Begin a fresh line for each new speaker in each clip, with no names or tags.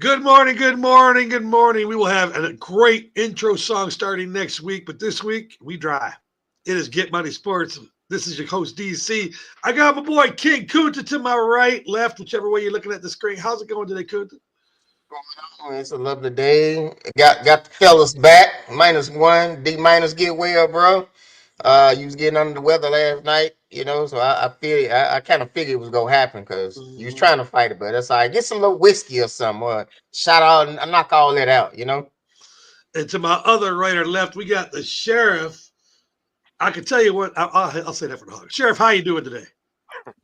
Good morning, good morning, good morning. We will have a great intro song starting next week, but this week we dry. It is Get Money Sports. This is your host, DC. I got my boy King Kunta to my right, left, whichever way you're looking at the screen. How's it going today, Kunta?
It's a lovely day. Got the fellas back. -1. D minus get well, bro. You was getting under the weather last night, so I kind of figured it was gonna happen because you was
Mhm.
trying to fight it, but that's all right. Get some little whiskey or something, or shot all knock all that out.
And to my other right or left, we got the sheriff. I can tell you what, I'll say that for the hog. Sheriff, how you doing today?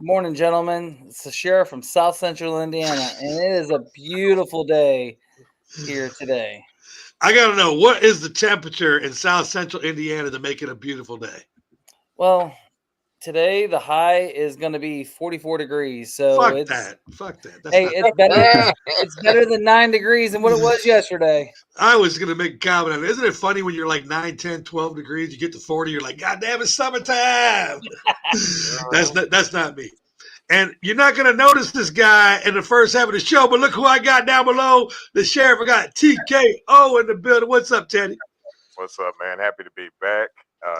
Morning, gentlemen. It's the sheriff from South Central Indiana, and it is a beautiful day here today.
I got to know, what is the temperature in South Central Indiana to make it a beautiful day?
Well, today the high is going to be 44 degrees, so
Fuck
it's
that. Fuck that. That's
hey,
not.
it's better. It's better than 9 degrees than what it was yesterday.
I was going to make a comment on it. Isn't it funny when you're like 9, 10, 12 degrees, you get to 40, you're like, God damn, it's summertime. That's not me. And you're not going to notice this guy in the first half of the show, but look who I got down below. The sheriff. I got TKO in the building. What's up, Teddy?
What's up, man? Happy to be back.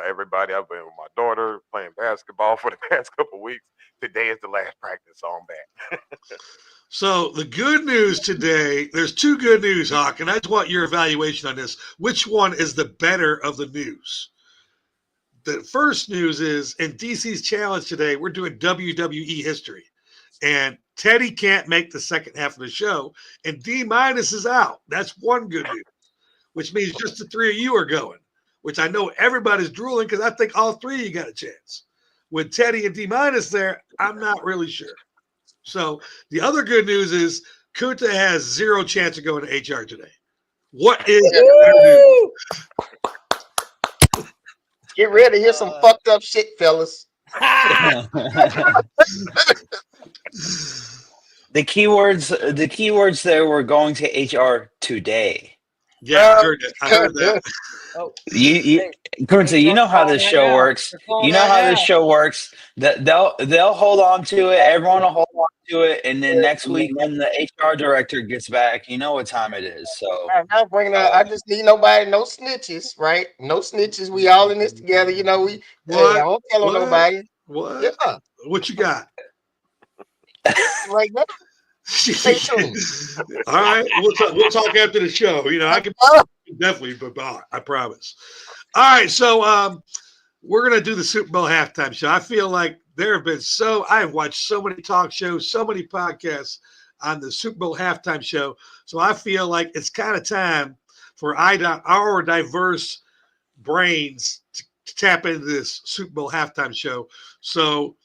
Everybody, I've been with my daughter playing basketball for the past couple of weeks. Today is the last practice, so I'm back.
So the good news today, there's two good news, Hawk, and I just want your evaluation on this. Which one is the better of the news? The first news is in DC's challenge today, we're doing WWE history. And Teddy can't make the second half of the show, and D minus is out. That's one good news, which means just the three of you are going, which I know everybody's drooling because I think all three of you got a chance. With Teddy and D minus there, I'm not really sure. So the other good news is Kunta has zero chance of going to HR today. What is
Woo!
Get ready to hear some fucked up shit, fellas.
The keywords there were going to HR today.
Yeah, I heard that.
Oh,
You Quincy, you know how this show works. You know how this show works. That they'll hold on to it. Everyone will hold on to it, and then next week when the HR director gets back, you know what time it is. So
I'm not bringing out. I just need nobody, no snitches, right? No snitches. We all in this together. Hey, I
What?
won't tell on
What?
nobody.
What?
Yeah,
What you got?
right now. Stay tuned.
All right, we'll talk after the show. I can definitely, but I promise. All right, so we're gonna do the Super Bowl halftime show. I feel like there have been I have watched so many talk shows, so many podcasts on the Super Bowl halftime show. So I feel like it's kind of time for our diverse brains to tap into this Super Bowl halftime show. So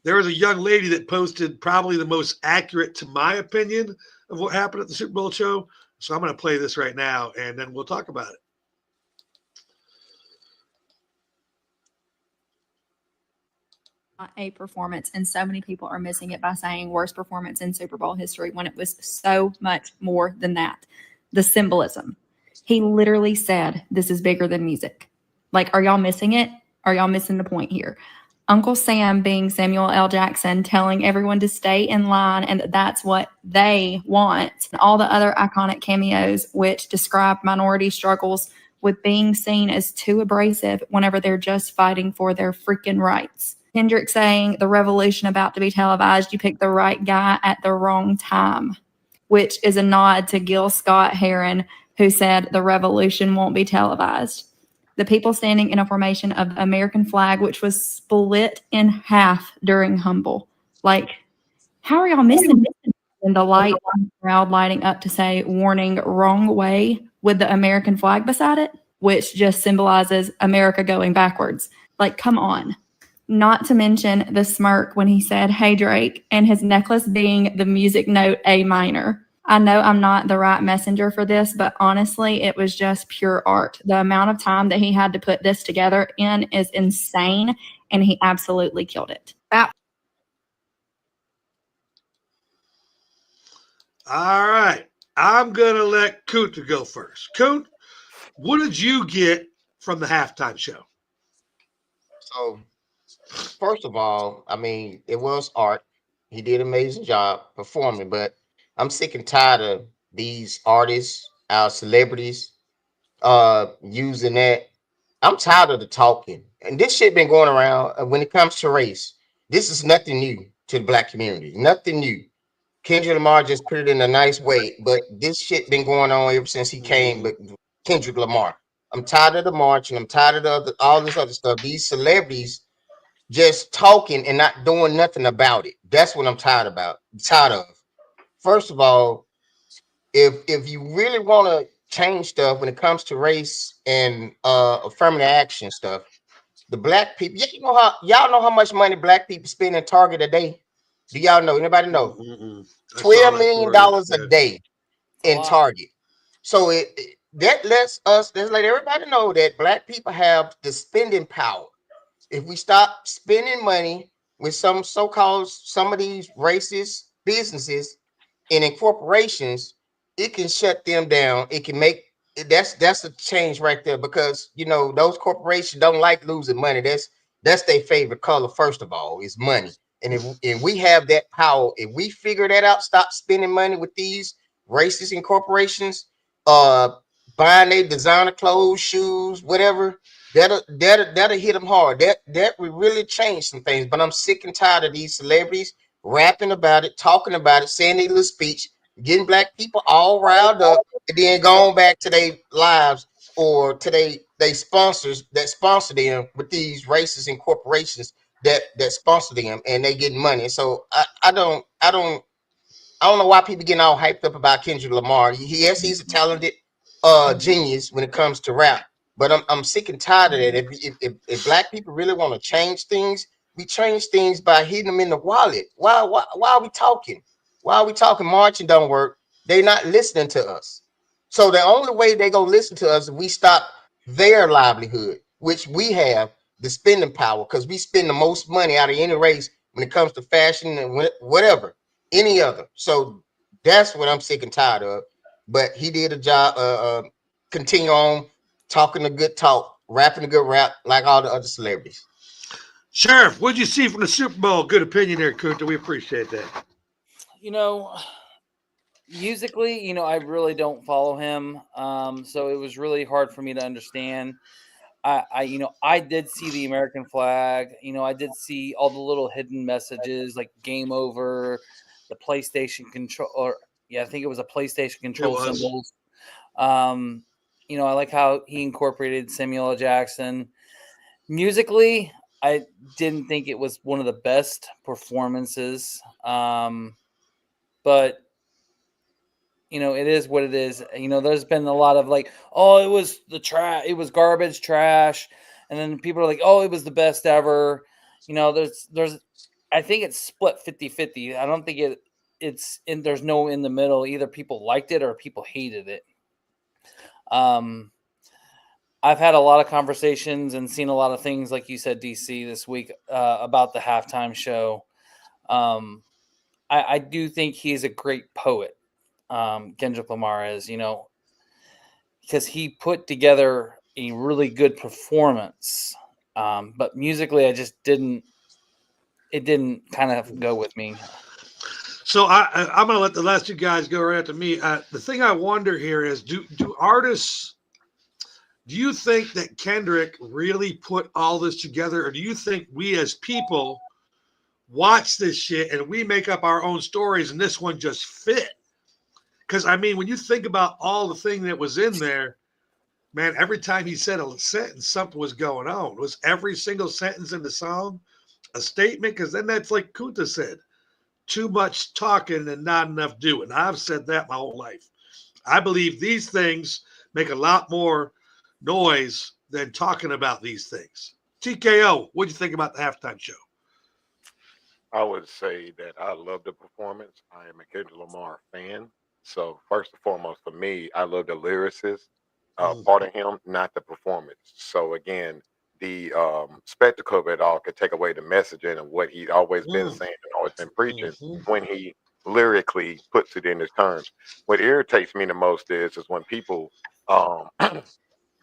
there was a young lady that posted probably the most accurate, to my opinion, of what happened at the Super Bowl show. So I'm going to play this right now, and then we'll talk about it.
A performance, and so many people are missing it by saying worst performance in Super Bowl history when it was so much more than that. The symbolism. He literally said, "This is bigger than music." Like, are y'all missing it? Are y'all missing the point here? Uncle Sam being Samuel L. Jackson, telling everyone to stay in line and that's what they want. And all the other iconic cameos, which describe minority struggles with being seen as too abrasive whenever they're just fighting for their freaking rights. Kendrick saying, "The revolution about to be televised, you picked the right guy at the wrong time," which is a nod to Gil Scott-Heron, who said the revolution won't be televised. The people standing in a formation of the American flag, which was split in half during Humble. Like, how are y'all missing this? And the light crowd lighting up to say, "Warning, wrong way," with the American flag beside it, which just symbolizes America going backwards. Like, come on. Not to mention the smirk when he said, "Hey, Drake," and his necklace being the music note A minor. I know I'm not the right messenger for this, but honestly, it was just pure art. The amount of time that he had to put this together in is insane, and he absolutely killed it.
All right. I'm going to let Coot go first. Coot, what did you get from the halftime show?
So, first of all, I mean, it was art. He did an amazing job performing, but I'm sick and tired of these artists, our celebrities, using that. I'm tired of the talking, and this shit been going around. When it comes to race, this is nothing new to the black community. Nothing new. Kendrick Lamar just put it in a nice way, but this shit been going on ever since he came. But Kendrick Lamar, I'm tired of the march, and I'm tired of all this other stuff. These celebrities just talking and not doing nothing about it. That's what I'm tired of. First of all, if you really want to change stuff when it comes to race and affirmative action stuff, the black people, y'all know how much money black people spend in Target a day? Do y'all know? Anybody know?
I saw
$12
that
million
story.
a day
It's a
in
lot.
Target. So that lets let everybody know that black people have the spending power. If we stop spending money with some some of these racist businesses and in corporations, it can shut them down. It can make that's a change right there, because those corporations don't like losing money. That's their favorite color. First of all, is money. And if we have that power, if we figure that out, stop spending money with these racist and corporations, uh, buying their designer clothes, shoes, whatever, that'll hit them hard. That will really change some things. But I'm sick and tired of these celebrities rapping about it, talking about it, saying their little speech, getting black people all riled up, and then going back to their lives or to they sponsors that sponsor them with these races and corporations that sponsor them, and they getting money. So I don't know why people getting all hyped up about Kendrick Lamar. Yes, he's a talented genius when it comes to rap, but I'm sick and tired of that. If black people really want to change things, we change things by hitting them in the wallet. Why are we talking? Why are we talking? Marching don't work. They not listening to us. So the only way they gonna listen to us is we stop their livelihood, which we have the spending power, because we spend the most money out of any race when it comes to fashion and whatever, any other. So that's what I'm sick and tired of. But he did a job. Continue on talking a good talk, rapping a good rap, like all the other celebrities.
Sheriff, what'd you see from the Super Bowl? Good opinion there, Kunta. We appreciate that.
Musically, I really don't follow him. So it was really hard for me to understand. I did see the American flag. I did see all the little hidden messages like game over, the PlayStation control, or I think it was a PlayStation control symbols. I like how he incorporated Samuel L. Jackson. Musically, I didn't think it was one of the best performances. But it is what it is. There's been a lot of like, oh, it was it was garbage trash. And then people are like, oh, it was the best ever. There's I think it's split 50-50. I don't think there's no in the middle. Either people liked it or people hated it. I've had a lot of conversations and seen a lot of things, like you said, DC, this week about the halftime show. I do think he's a great poet. Kendrick Lamar is, because he put together a really good performance. But musically, it didn't kind of go with me.
So I'm going to let the last two guys go right after me. The thing I wonder here is, do artists, do you think that Kendrick really put all this together, or do you think we as people watch this shit and we make up our own stories and this one just fit? Because, when you think about all the thing that was in there, man, every time he said a sentence, something was going on. Was every single sentence in the song a statement? Because then that's like Kunta said, too much talking and not enough doing. I've said that my whole life. I believe these things make a lot more noise than talking about these things. TKO, what do you think about the halftime show?
I would say that I love the performance. I am a Kendrick Lamar fan. So first and foremost, for me, I love the lyricist part of him, not the performance. So again, the spectacle of it all could take away the messaging of what he'd always been saying and always been preaching when he lyrically puts it in his terms. What irritates me the most is when people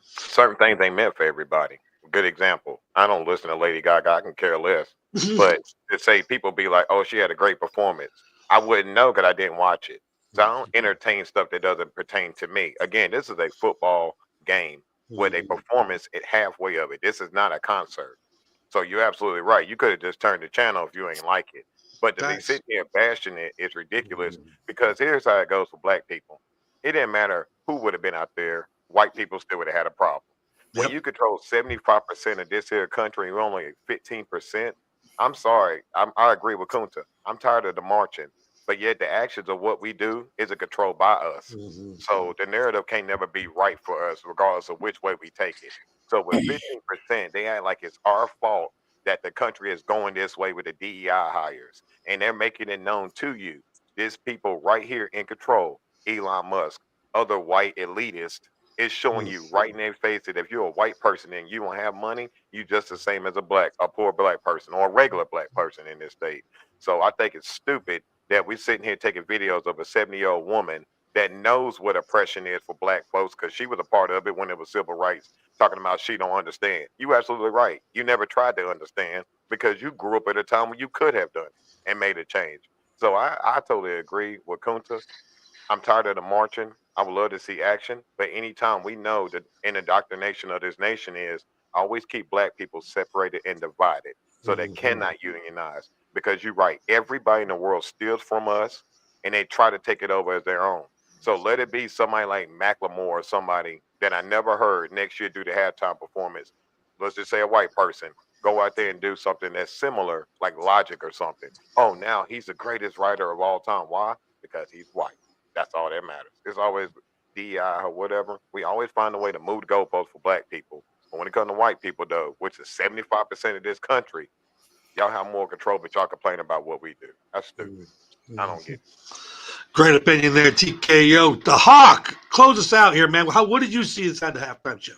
certain things ain't meant for everybody. Good example. I don't listen to Lady Gaga. I can care less. But to say people be like, oh, she had a great performance. I wouldn't know because I didn't watch it. So I don't entertain stuff that doesn't pertain to me. Again, this is a football game with a performance at halfway of it. This is not a concert. So you're absolutely right. You could have just turned the channel if you ain't like it. But to be
Facts.
sitting here bashing it is ridiculous because here's how it goes for black people. It didn't matter who would have been out there. White people still would have had a problem. When
Yep.
you control 75% of this here country and you're only at 15%, I'm sorry. I agree with Kunta. I'm tired of the marching. But yet the actions of what we do isn't controlled by us. So the narrative can't never be right for us, regardless of which way we take it. So with 15%, they act like it's our fault that the country is going this way with the DEI hires. And they're making it known to you. There's people right here in control, Elon Musk, other white elitists, is showing you right in their face that if you're a white person and you don't have money, you just the same as a poor black person or a regular black person in this state. So I think it's stupid that we're sitting here taking videos of a 70-year-old woman that knows what oppression is for black folks because she was a part of it when it was civil rights, talking about she don't understand. You absolutely right. You never tried to understand because you grew up at a time when you could have done it and made a change. So I totally agree with Kunta. I'm tired of the marching. I would love to see action, but anytime we know that indoctrination of this nation is always keep black people separated and divided so they cannot unionize. Because you're right, everybody in the world steals from us and they try to take it over as their own. So let it be somebody like Macklemore or somebody that I never heard next year do the halftime performance. Let's just say a white person. Go out there and do something that's similar, like Logic or something. Oh, now he's the greatest writer of all time. Why? Because he's white. That's all that matters. It's always DEI or whatever. We always find a way to move the goalposts for black people. But when it comes to white people, though, which is 75% of this country, y'all have more control, but y'all complain about what we do. That's stupid. I don't get it.
Great opinion there, TKO. The Hawk, close us out here, man. What did you see inside the halftime show?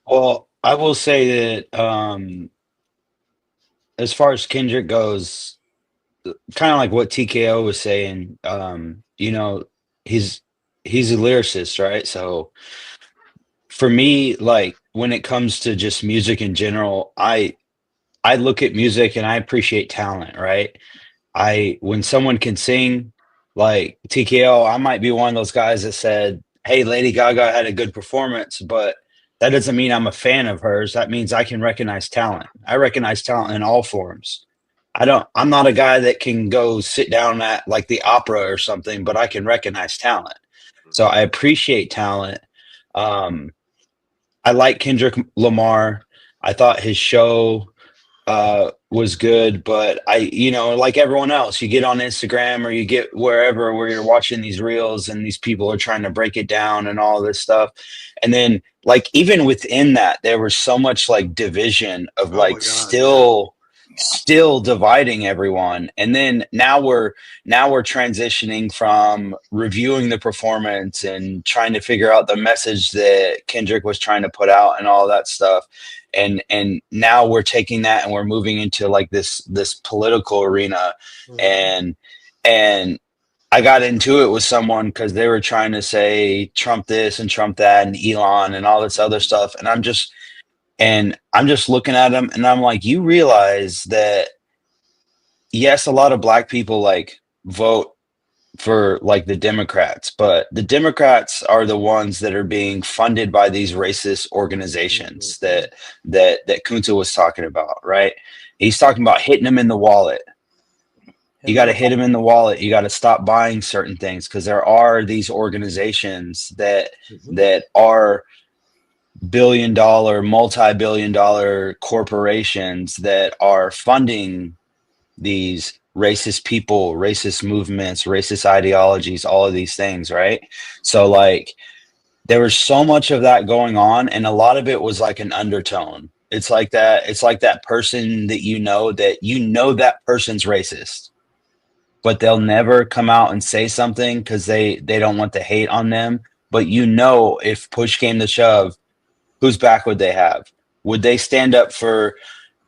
Well, I will say that as far as Kendrick goes, kind of like what TKO was saying, you know, he's a lyricist, right? So for me, like when it comes to just music in general, I look at music and I appreciate talent, right? When someone can sing like TKO, I might be one of those guys that said, hey, Lady Gaga had a good performance, but that doesn't mean I'm a fan of hers. That means I can recognize talent. I recognize talent in all forms. I'm not a guy that can go sit down at like the opera or something, but I can recognize talent. So I appreciate talent. I like Kendrick Lamar. I thought his show was good, but like everyone else, you get on Instagram or you get wherever where you're watching these reels and these people are trying to break it down and all this stuff. And then like even within that, there was so much like division of still dividing everyone. And then now we're transitioning from reviewing the performance and trying to figure out the message that Kendrick was trying to put out and all that stuff. And now we're taking that and we're moving into like this political arena. And I got into it with someone because they were trying to say Trump this and Trump that and Elon and all this other stuff. And I'm just looking at them and I'm like, you realize that, yes, a lot of black people like vote for like the Democrats, but the Democrats are the ones that are being funded by these racist organizations that Kunta was talking about, right? He's talking about hitting them in the wallet. You got to hit them in the wallet. You got to stop buying certain things because there are these organizations that are multi-billion-dollar corporations that are funding these racist people, racist movements, racist ideologies, all of these things, right? So like there was so much of that going on and a lot of it was like an undertone. It's like that person that person's racist, but they'll never come out and say something because they don't want the hate on them. But if push came to shove, whose back would they have? Would they stand up for,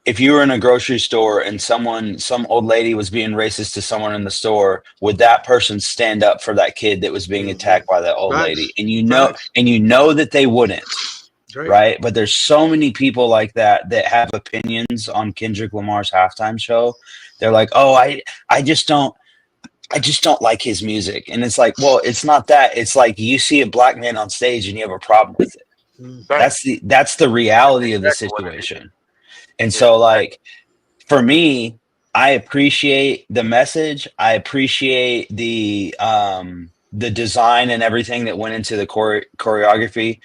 if you were in a grocery store and some old lady was being racist to someone in the store, would that person stand up for that kid that was being attacked by that old lady? And you know that they wouldn't, right? But there's so many people like that have opinions on Kendrick Lamar's halftime show. They're like, oh, I just don't, I just don't like his music. And it's like, well, it's not that. It's like you see a black man on stage and you have a problem with it.
Mm.
That's the reality of the
Exactly what it is.
situation. And
Yeah,
so like for me, I appreciate the message. I appreciate the design and everything that went into the choreography.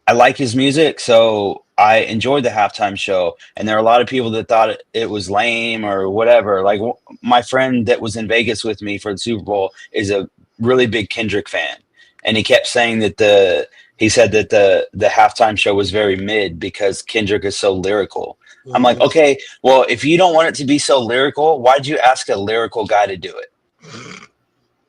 I like his music, so I enjoyed the halftime show. And there are a lot of people that thought it was lame or whatever. Like my friend that was in Vegas with me for the Super Bowl is a really big Kendrick fan, and he kept saying that he said that the halftime show was very mid because Kendrick is so lyrical. I'm like,
Mhm.
okay, well, if you don't want it to be so lyrical, why'd you ask a lyrical guy to do it?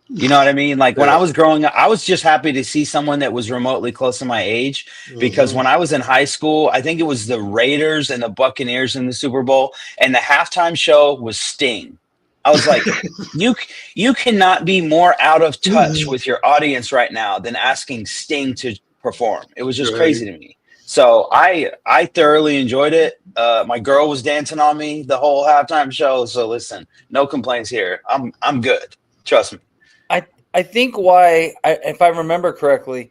You know what I mean? Like when I
Yeah.
was growing up, I was just happy to see someone that was remotely close to my age because
Mhm.
when I was in high school, I think it was the Raiders and the Buccaneers in the Super Bowl, and the halftime show was Sting. I was like, you cannot be more out of touch with your audience right now than asking Sting to perform. It was just
Right.
crazy to me. So I thoroughly enjoyed it. My girl was dancing on me the whole halftime show. So listen, no complaints here. I'm good. Trust me.
I think if I remember correctly,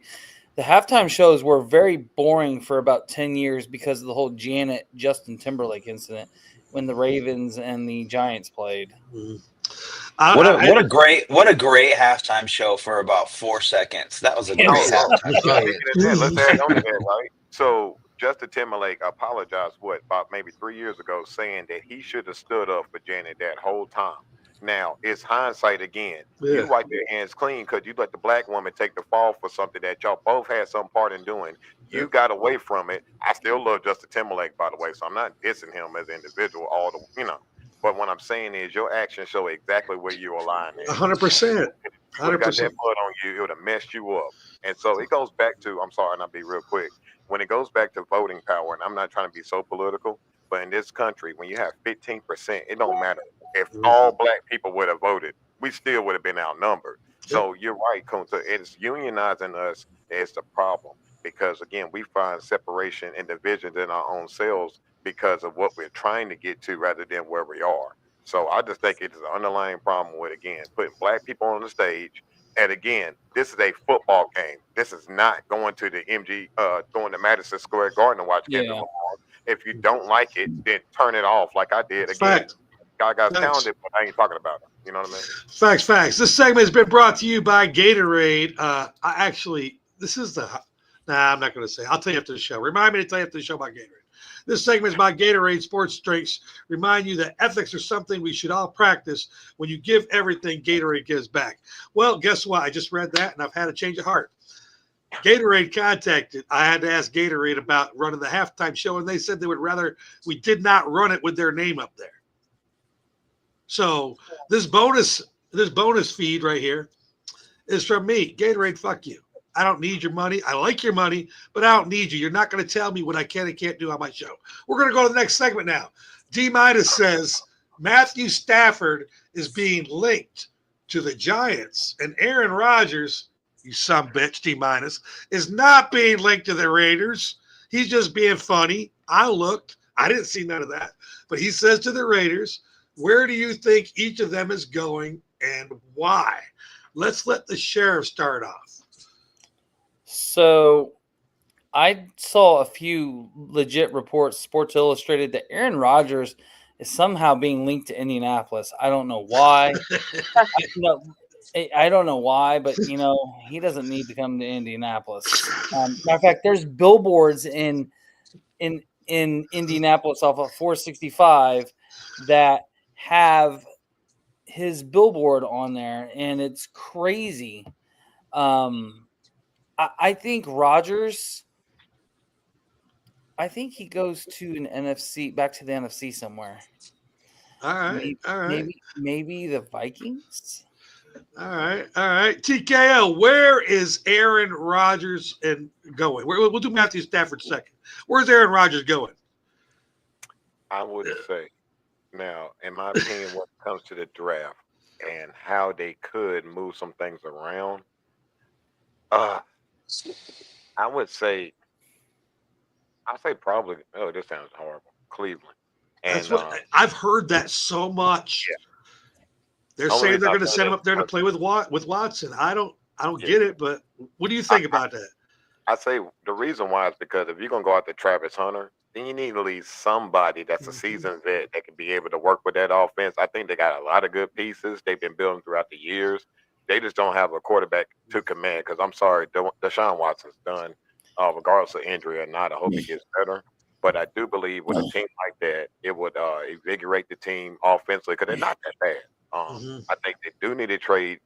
the halftime shows were very boring for about 10 years because of the whole Janet Justin Timberlake incident when the Ravens and the Giants played.
Mhm.
What a great halftime show for about 4 seconds. That was a
Yeah.
great
Oh, yeah.
halftime
Oh,
show.
yeah.
speaking of that, let's add on to that, right? So Justin Timberlake apologized about maybe 3 years ago, saying that he should have stood up for Janet that whole time. Now it's hindsight again.
Yeah.
You wipe your hands clean because you let the black woman take the fall for something that y'all both had some part in doing. You
Yep.
got away from it. I still love Justin Timberlake, by the way, so I'm not dissing him as an individual. But what I'm saying is your actions show exactly where you align at.
100%.
You would have got
100%.
that blood on you, it would have messed you up. And so it goes back to, I'm sorry, and I'll be real quick. When it goes back to voting power, and I'm not trying to be so political, but in this country, when you have 15%, it don't matter. If all black people would have voted, we still would have been outnumbered. So you're right, Kunta. It's unionizing us is the problem. Because again, we find separation and divisions in our own selves because of what we're trying to get to rather than where we are. So I just think it is an underlying problem with, again, putting black people on the stage. And again, this is a football game. This is not going to the going to Madison Square Garden to watch Kendrick
Yeah.
Lamar. If you don't like it, then turn it off like I did. Again,
Fact.
guy's
Facts.
talented, but I ain't talking about him. You know what I mean?
Facts. This segment has been brought to you by Gatorade. This is the. Nah, I'm not going to say. I'll tell you after the show. Remind me to tell you after the show about Gatorade. This segment is by Gatorade Sports Drinks. Remind you that ethics are something we should all practice. When you give everything, Gatorade gives back. Well, guess what? I just read that, and I've had a change of heart. Gatorade contacted. I had to ask Gatorade about running the halftime show, and they said they would rather we did not run it with their name up there. So this bonus feed right here is from me. Gatorade, fuck you. I don't need your money. I like your money, but I don't need you. You're not going to tell me what I can and can't do on my show. We're going to go to the next segment now. D- says Matthew Stafford is being linked to the Giants, and Aaron Rodgers, you son bitch, D- is not being linked to the Raiders. He's just being funny. I looked. I didn't see none of that. But he says to the Raiders, where do you think each of them is going and why? Let's let the sheriff start off.
So I saw a few legit reports, Sports Illustrated, that Aaron Rodgers is somehow being linked to Indianapolis. I don't know why. I don't know why, but he doesn't need to come to Indianapolis. Matter of fact, there's billboards in Indianapolis off of 465 that have his billboard on there, and it's crazy. I think Rodgers. I think he goes to an NFC, back to the NFC somewhere.
All right.
Maybe the Vikings.
All right. TKO, where is Aaron Rodgers going? We'll do Matthew Stafford second. Where's Aaron Rodgers going?
I would say, now, in my opinion, when it comes to the draft and how they could move some things around, I would say, probably. Oh, this sounds horrible. Cleveland.
That's
And
what I've heard that so much. They're
Only
saying
reason
they're
I
going to
say
send him
that
up there to
because
play with Watson. I don't
Yeah.
get it, but what do you think about that?
I say the reason why is because if you're gonna go after Travis Hunter, then you need at least somebody that's a seasoned vet that can be able to work with that offense. I think they got a lot of good pieces they've been building throughout the years. They just don't have a quarterback to command. Because I'm sorry, Deshaun Watson's done, regardless of injury or not. I hope he gets better. But I do believe with a team like that, it would invigorate the team offensively because they're not that bad.
Mhm.
I think they do need to trade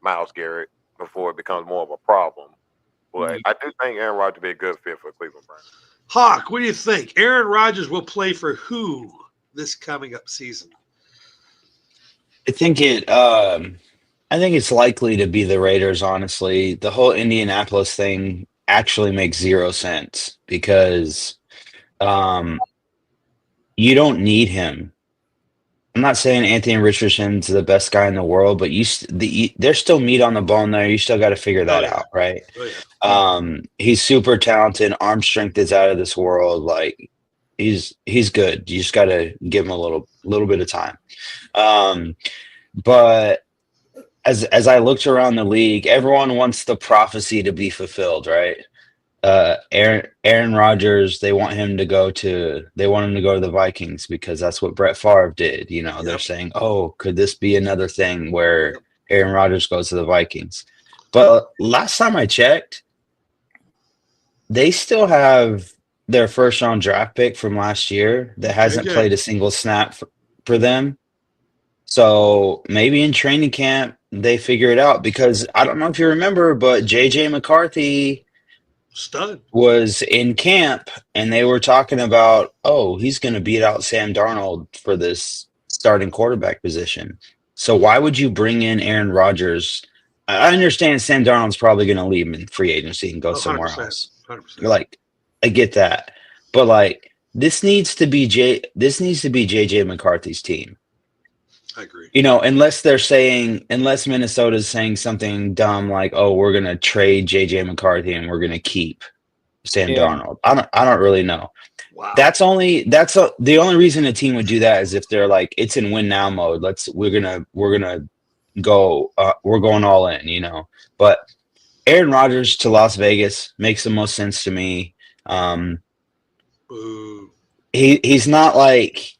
Myles Garrett before it becomes more of a problem. But I do think Aaron Rodgers would be a good fit for Cleveland Browns.
Hawk, what do you think? Aaron Rodgers will play for who this coming up season?
I think it's likely to be the Raiders, honestly. The whole Indianapolis thing actually makes zero sense because you don't need him. I'm not saying Anthony Richardson's the best guy in the world, but there's still meat on the bone there. You still got to figure that
yeah.
out, right?
Oh, yeah.
He's super talented. Arm strength is out of this world. Like he's good. You just got to give him a little bit of time. But as I looked around the league, everyone wants the prophecy to be fulfilled, right? Aaron Rodgers, they want him to go to the Vikings because that's what Brett Favre did. You know, they're saying, oh, could this be another thing where Aaron Rodgers goes to the Vikings? But last time I checked, they still have their first round draft pick from last year that hasn't
JJ.
played a single snap for them. So maybe in training camp they figure it out because I don't know if you remember, but JJ McCarthy
Stud.
was in camp and they were talking about, oh, he's going to beat out Sam Darnold for this starting quarterback position. So why would you bring in Aaron Rodgers? I understand Sam Darnold's probably going to leave in free agency and go somewhere
100%.
else.
100%.
Like, I get that, but like this needs to be JJ McCarthy's team.
I agree.
You know, unless Minnesota's saying something dumb like, "Oh, we're gonna trade JJ McCarthy and we're gonna keep Sam Darnold." I don't really know.
Wow.
The only reason a team would do that is if they're like, it's in win now mode. We're gonna go. We're going all in. You know, but Aaron Rodgers to Las Vegas makes the most sense to me.
Boo.
He's not like.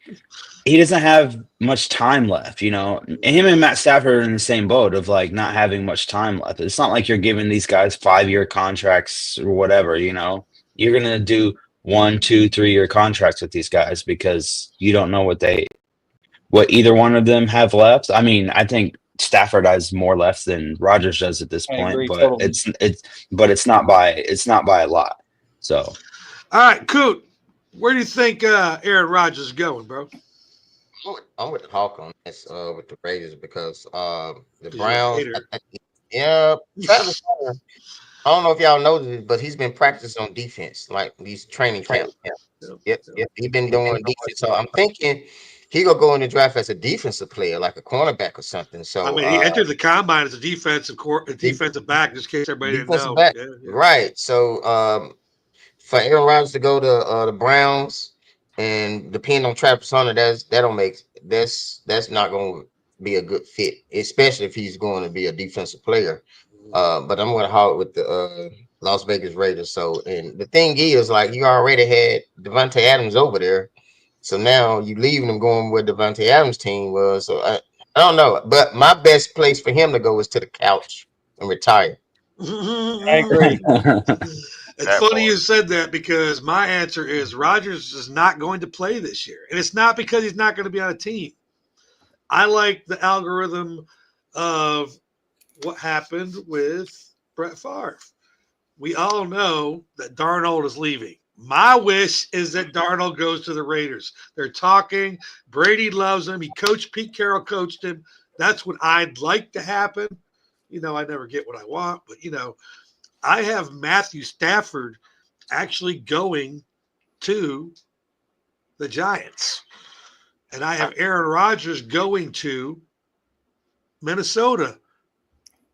He doesn't have much time left, you know. Him and Matt Stafford are in the same boat of like not having much time left. It's not like you're giving these guys 5-year contracts or whatever, you know. You're gonna do 1, 2, 3-year contracts with these guys because you don't know what either one of them have left. I mean, I think Stafford has more left than Rodgers does at this point,
agree,
but
totally.
it's not by a lot. So,
all right, Coot, where do you think Aaron Rodgers is going, bro?
I'm with the Hawk on this with the Raiders because the
You're a
Browns.
hater.
Travis Hunter, I don't know if y'all know this, but he's been practicing on defense, like these training camps. Yep, he's been doing defense. So I'm thinking he gonna go in the draft as a defensive player, like a cornerback or something. So
I mean, he entered the combine as a defensive back, just in case everybody didn't
defensive
know.
back,
Yeah.
right? So for Aaron Rodgers to go to the Browns and depend on Travis Hunter, that's not going to be a good fit, especially if he's going to be a defensive player. But I'm going to haul it with the Las Vegas Raiders. So, and the thing is, like, you already had Devontae Adams over there, so now you leaving him going where Devontae Adams' team was. So I don't know, but my best place for him to go is to the couch and retire.
I agree.
It's
That
funny
part.
you said that because my answer is Rodgers is not going to play this year. And it's not because he's not going to be on a team. I like the algorithm of what happened with Brett Favre. We all know that Darnold is leaving. My wish is that Darnold goes to the Raiders. They're talking. Brady loves him. Pete Carroll coached him. That's what I'd like to happen. You know, I never get what I want, but, you know, I have Matthew Stafford actually going to the Giants. And I have Aaron Rodgers going to Minnesota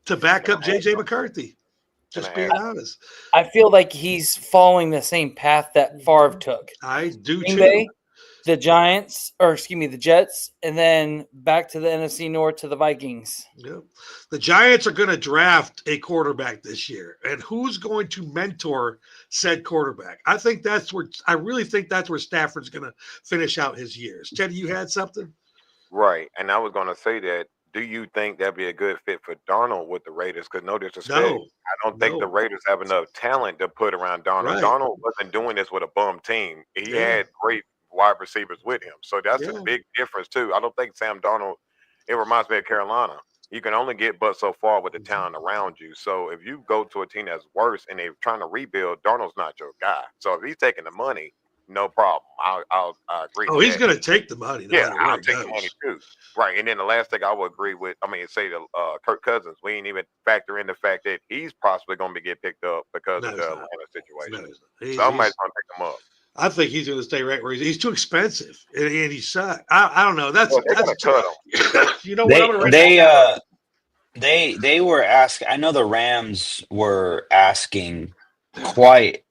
to back up J.J. McCarthy. Just being honest.
I feel like he's following the same path that Favre took.
I do
Green
too.
Bay, the Giants, or excuse me, the Jets, and then back to the NFC North to the Vikings.
Yep. The Giants are going to draft a quarterback this year, and who's going to mentor said quarterback? I really think that's where Stafford's going to finish out his years. Teddy, you had something?
Right. And I was going to say that. Do you think that'd be a good fit for Darnold with the Raiders? Because no disrespect,
No.
I don't think the Raiders have enough talent to put around Darnold.
Right.
Darnold wasn't doing this with a bum team. He
Yeah.
had great wide receivers with him. So that's
Yeah.
a big difference, too. I don't think Sam Darnold, it reminds me of Carolina. You can only get but so far with the talent around you. So if you go to a team that's worse and they're trying to rebuild, Darnold's not your guy. So if he's taking the money, no problem. I'll agree.
Oh,
to
he's
that.
going to take the money. No
Yeah,
matter where
I'll
it
take the
goes.
money too. Right. And then the last thing I would agree with, say to Kirk Cousins, we ain't even factor in the fact that he's possibly going to get picked up because
No,
of
he's
the
not.
Atlanta situation.
He's-
Somebody's going to pick him up.
I think he's going to stay right where he's too expensive, and he sucks. I don't know. That's
Well, they're going to cut him.
You know what? I'm gonna write
They were asking. I know the Rams were asking quite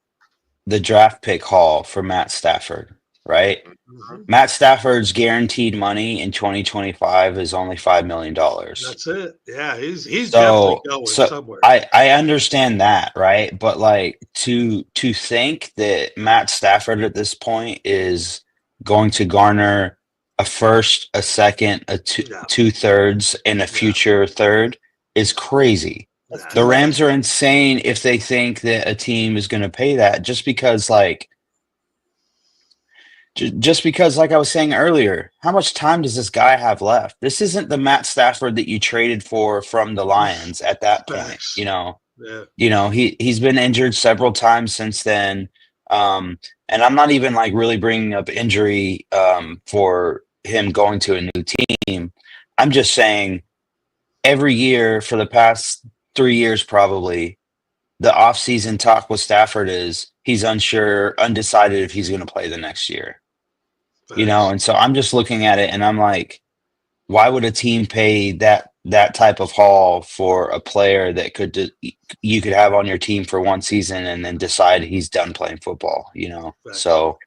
the draft pick haul for Matt Stafford, right?
Mhm.
Matt Stafford's guaranteed money in 2025 is only $5 million.
That's it. Yeah, he's
So-
definitely going
so
somewhere.
I understand that, right? But like to think that Matt Stafford at this point is going to garner a first, a second, a
No.
2/3, and a
No.
future third is crazy.
Nah.
The Rams are insane if they think that a team is going to pay that just because, like I was saying earlier, how much time does this guy have left? This isn't the Matt Stafford that you traded for from the Lions at that point.
Facts.
Yeah. He's been injured several times since then. And I'm not even like really bringing up injury for him going to a new team. I'm just saying every year for the past 3 years, probably the offseason talk with Stafford is he's undecided if he's going to play the next year. And so I'm just looking at it and I'm like, why would a team pay that type of haul for a player that you could have on your team for one season and then decide he's done playing football,
Right.
So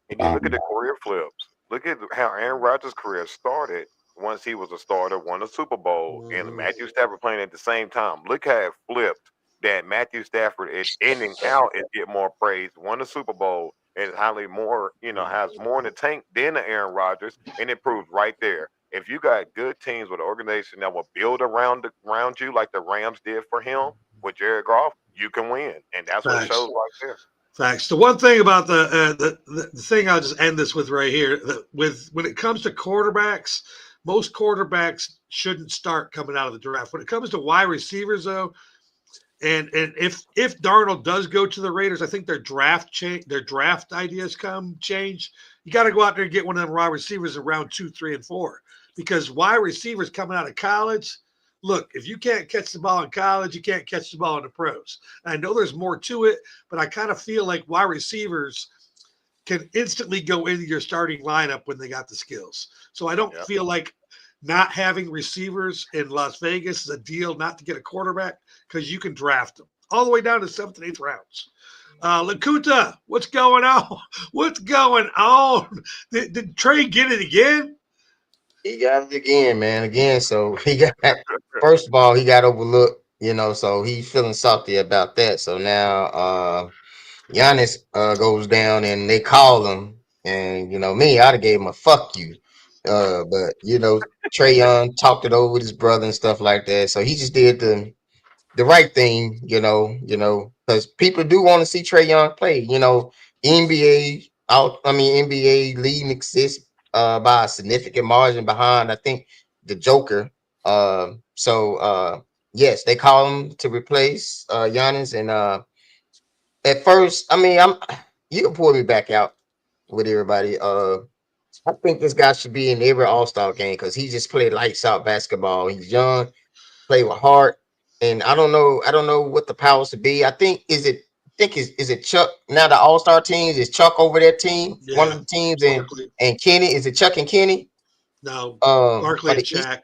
And you look at the career flips. Look at how Aaron Rodgers' career started once he was a starter, won a Super Bowl, and
Mhm.
Matthew Stafford playing at the same time. Look how it flipped that Matthew Stafford is ending out and get more praise, won a Super Bowl, and highly more, has more in the tank than the Aaron Rodgers, and it proves right there. If you got good teams with an organization that will build around you like the Rams did for him with Jared Goff, you can win, and that's what
Facts.
shows right there.
Facts. The one thing about the thing I'll just end this with right here, when it comes to quarterbacks, most quarterbacks shouldn't start coming out of the draft. When it comes to wide receivers, though, and if Darnold does go to the Raiders, I think their draft ideas change. You got to go out there and get one of them wide receivers in round 2, 3, and 4, because wide receivers coming out of college. Look, if you can't catch the ball in college, you can't catch the ball in the pros. I know there's more to it, but I kind of feel like wide receivers can instantly go into your starting lineup when they got the skills. So I don't feel like not having receivers in Las Vegas is a deal not to get a quarterback, because you can draft them all the way down to 7th and 8th rounds. Lakuta, what's going on? What's going on? Did Trey get it again?
He got it again, man. Again, so he got first of all, he got overlooked, so he's feeling salty about that. So now Giannis goes down and they call him, and me, I'd have gave him a fuck you. But Trae Young talked it over with his brother and stuff like that. So he just did the right thing, because people do want to see Trae Young play. NBA leading assists by a significant margin behind, I think, the Joker. Yes, they call him to replace Giannis, and at first, you can pull me back out with everybody. I think this guy should be in every All-Star game because he just played lights out basketball. He's young, play with heart, and I don't know what the powers to be. I think is it Chuck? Now the All-Star teams, is Chuck over that team?
Yeah.
One of the teams,
Barkley.
and Kenny, is it Chuck and Kenny?
No,
Barkley
Barkley and Shaq.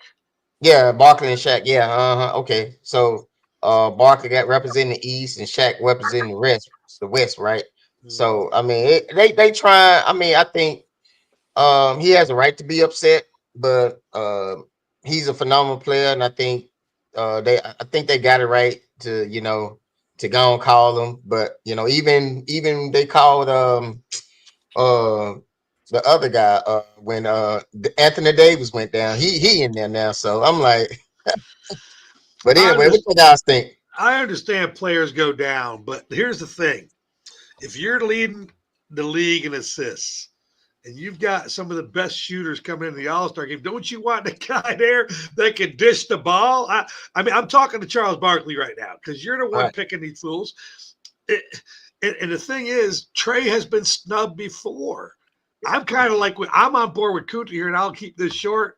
Yeah, Barkley and Shaq. Yeah, okay. So Barkley got representing the East and Shaq representing the West, right? So they try. I think He has a right to be upset, but he's a phenomenal player, and I think they got it right to to go and call him. But even they called the other guy when Anthony Davis went down. He in there now, so I'm like, but
I,
anyway,
under-
what you guys think?
I understand players go down, but here's the thing: if you're leading the league in assists, and you've got some of the best shooters coming into the All-Star game, don't you want the guy there that can dish the ball? I mean, I'm talking to Charles Barkley right now because you're the one
Right.
picking these fools. And the thing is, Trey has been snubbed before. I'm kind of like, I'm on board with Kunta here, and I'll keep this short.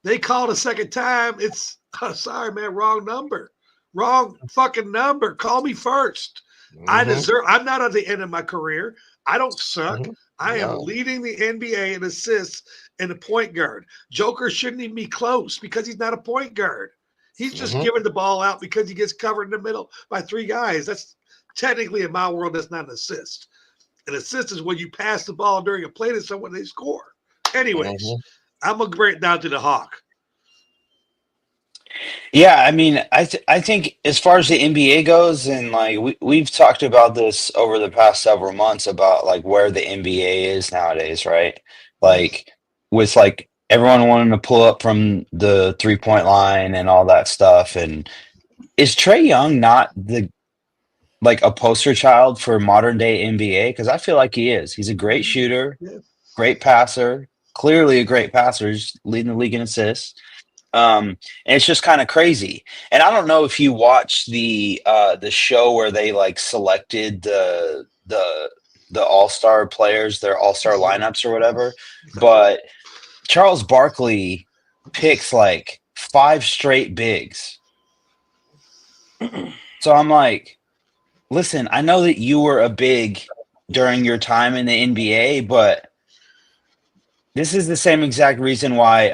They called a second time. It's, sorry, man, wrong number. Wrong fucking number. Call me first. I deserve. I'm not at the end of my career. I don't suck.
Mhm.
I am
No.
leading the NBA in assists and a point guard. Joker shouldn't even be close because he's not a point guard. He's just
Mhm.
giving the ball out because he gets covered in the middle by three guys. That's technically in my world, that's not an assist. An assist is when you pass the ball during a play to someone they score. Anyways,
Mhm.
I'm gonna bring it down to the Hawk.
Yeah, I mean, I think as far as the NBA goes, and like we've talked about this over the past several months about like where the NBA is nowadays, right? Like with like everyone wanting to pull up from the 3-point line and all that stuff. And is Trey Young not the like a poster child for modern day NBA? Because I feel like he is. He's a great shooter,
Yeah.
great passer, clearly a great passer. He's leading the league in assists. And it's just kind of crazy. And I don't know if you watched the show where they like selected the all-star players, their all-star lineups or whatever, but Charles Barkley picks like 5 straight bigs. So I'm like, listen, I know that you were a big during your time in the NBA, but this is the same exact reason why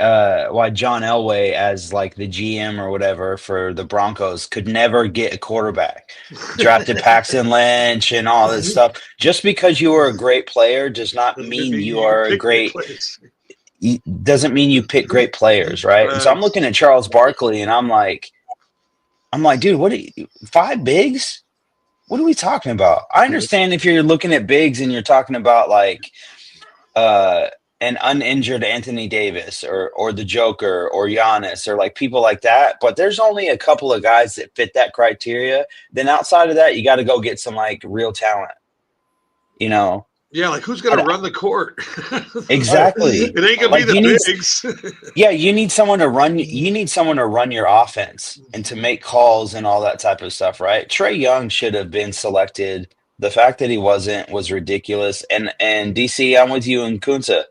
John Elway, as like the GM or whatever for the Broncos, could never get a quarterback. Drafted Paxton Lynch and all this stuff. Just because you are a great player does not mean you are a great. Doesn't mean you pick great players, right? And so I'm looking at Charles Barkley and I'm like, dude, what? 5 bigs? What are we talking about? I understand if you're looking at bigs and you're talking about like an uninjured Anthony Davis or the Joker or Giannis or like people like that, but there's only a couple of guys that fit that criteria. Then outside of that, you got to go get some like real talent, you know?
Yeah, like who's gonna run the court?
Exactly.
It ain't gonna
Like
be
you
the
need,
bigs.
yeah, you need someone to run. You need someone to run your offense and to make calls and all that type of stuff, right? Trey Young should have been selected. The fact that he wasn't was ridiculous. And DC, I'm with you and Kunta.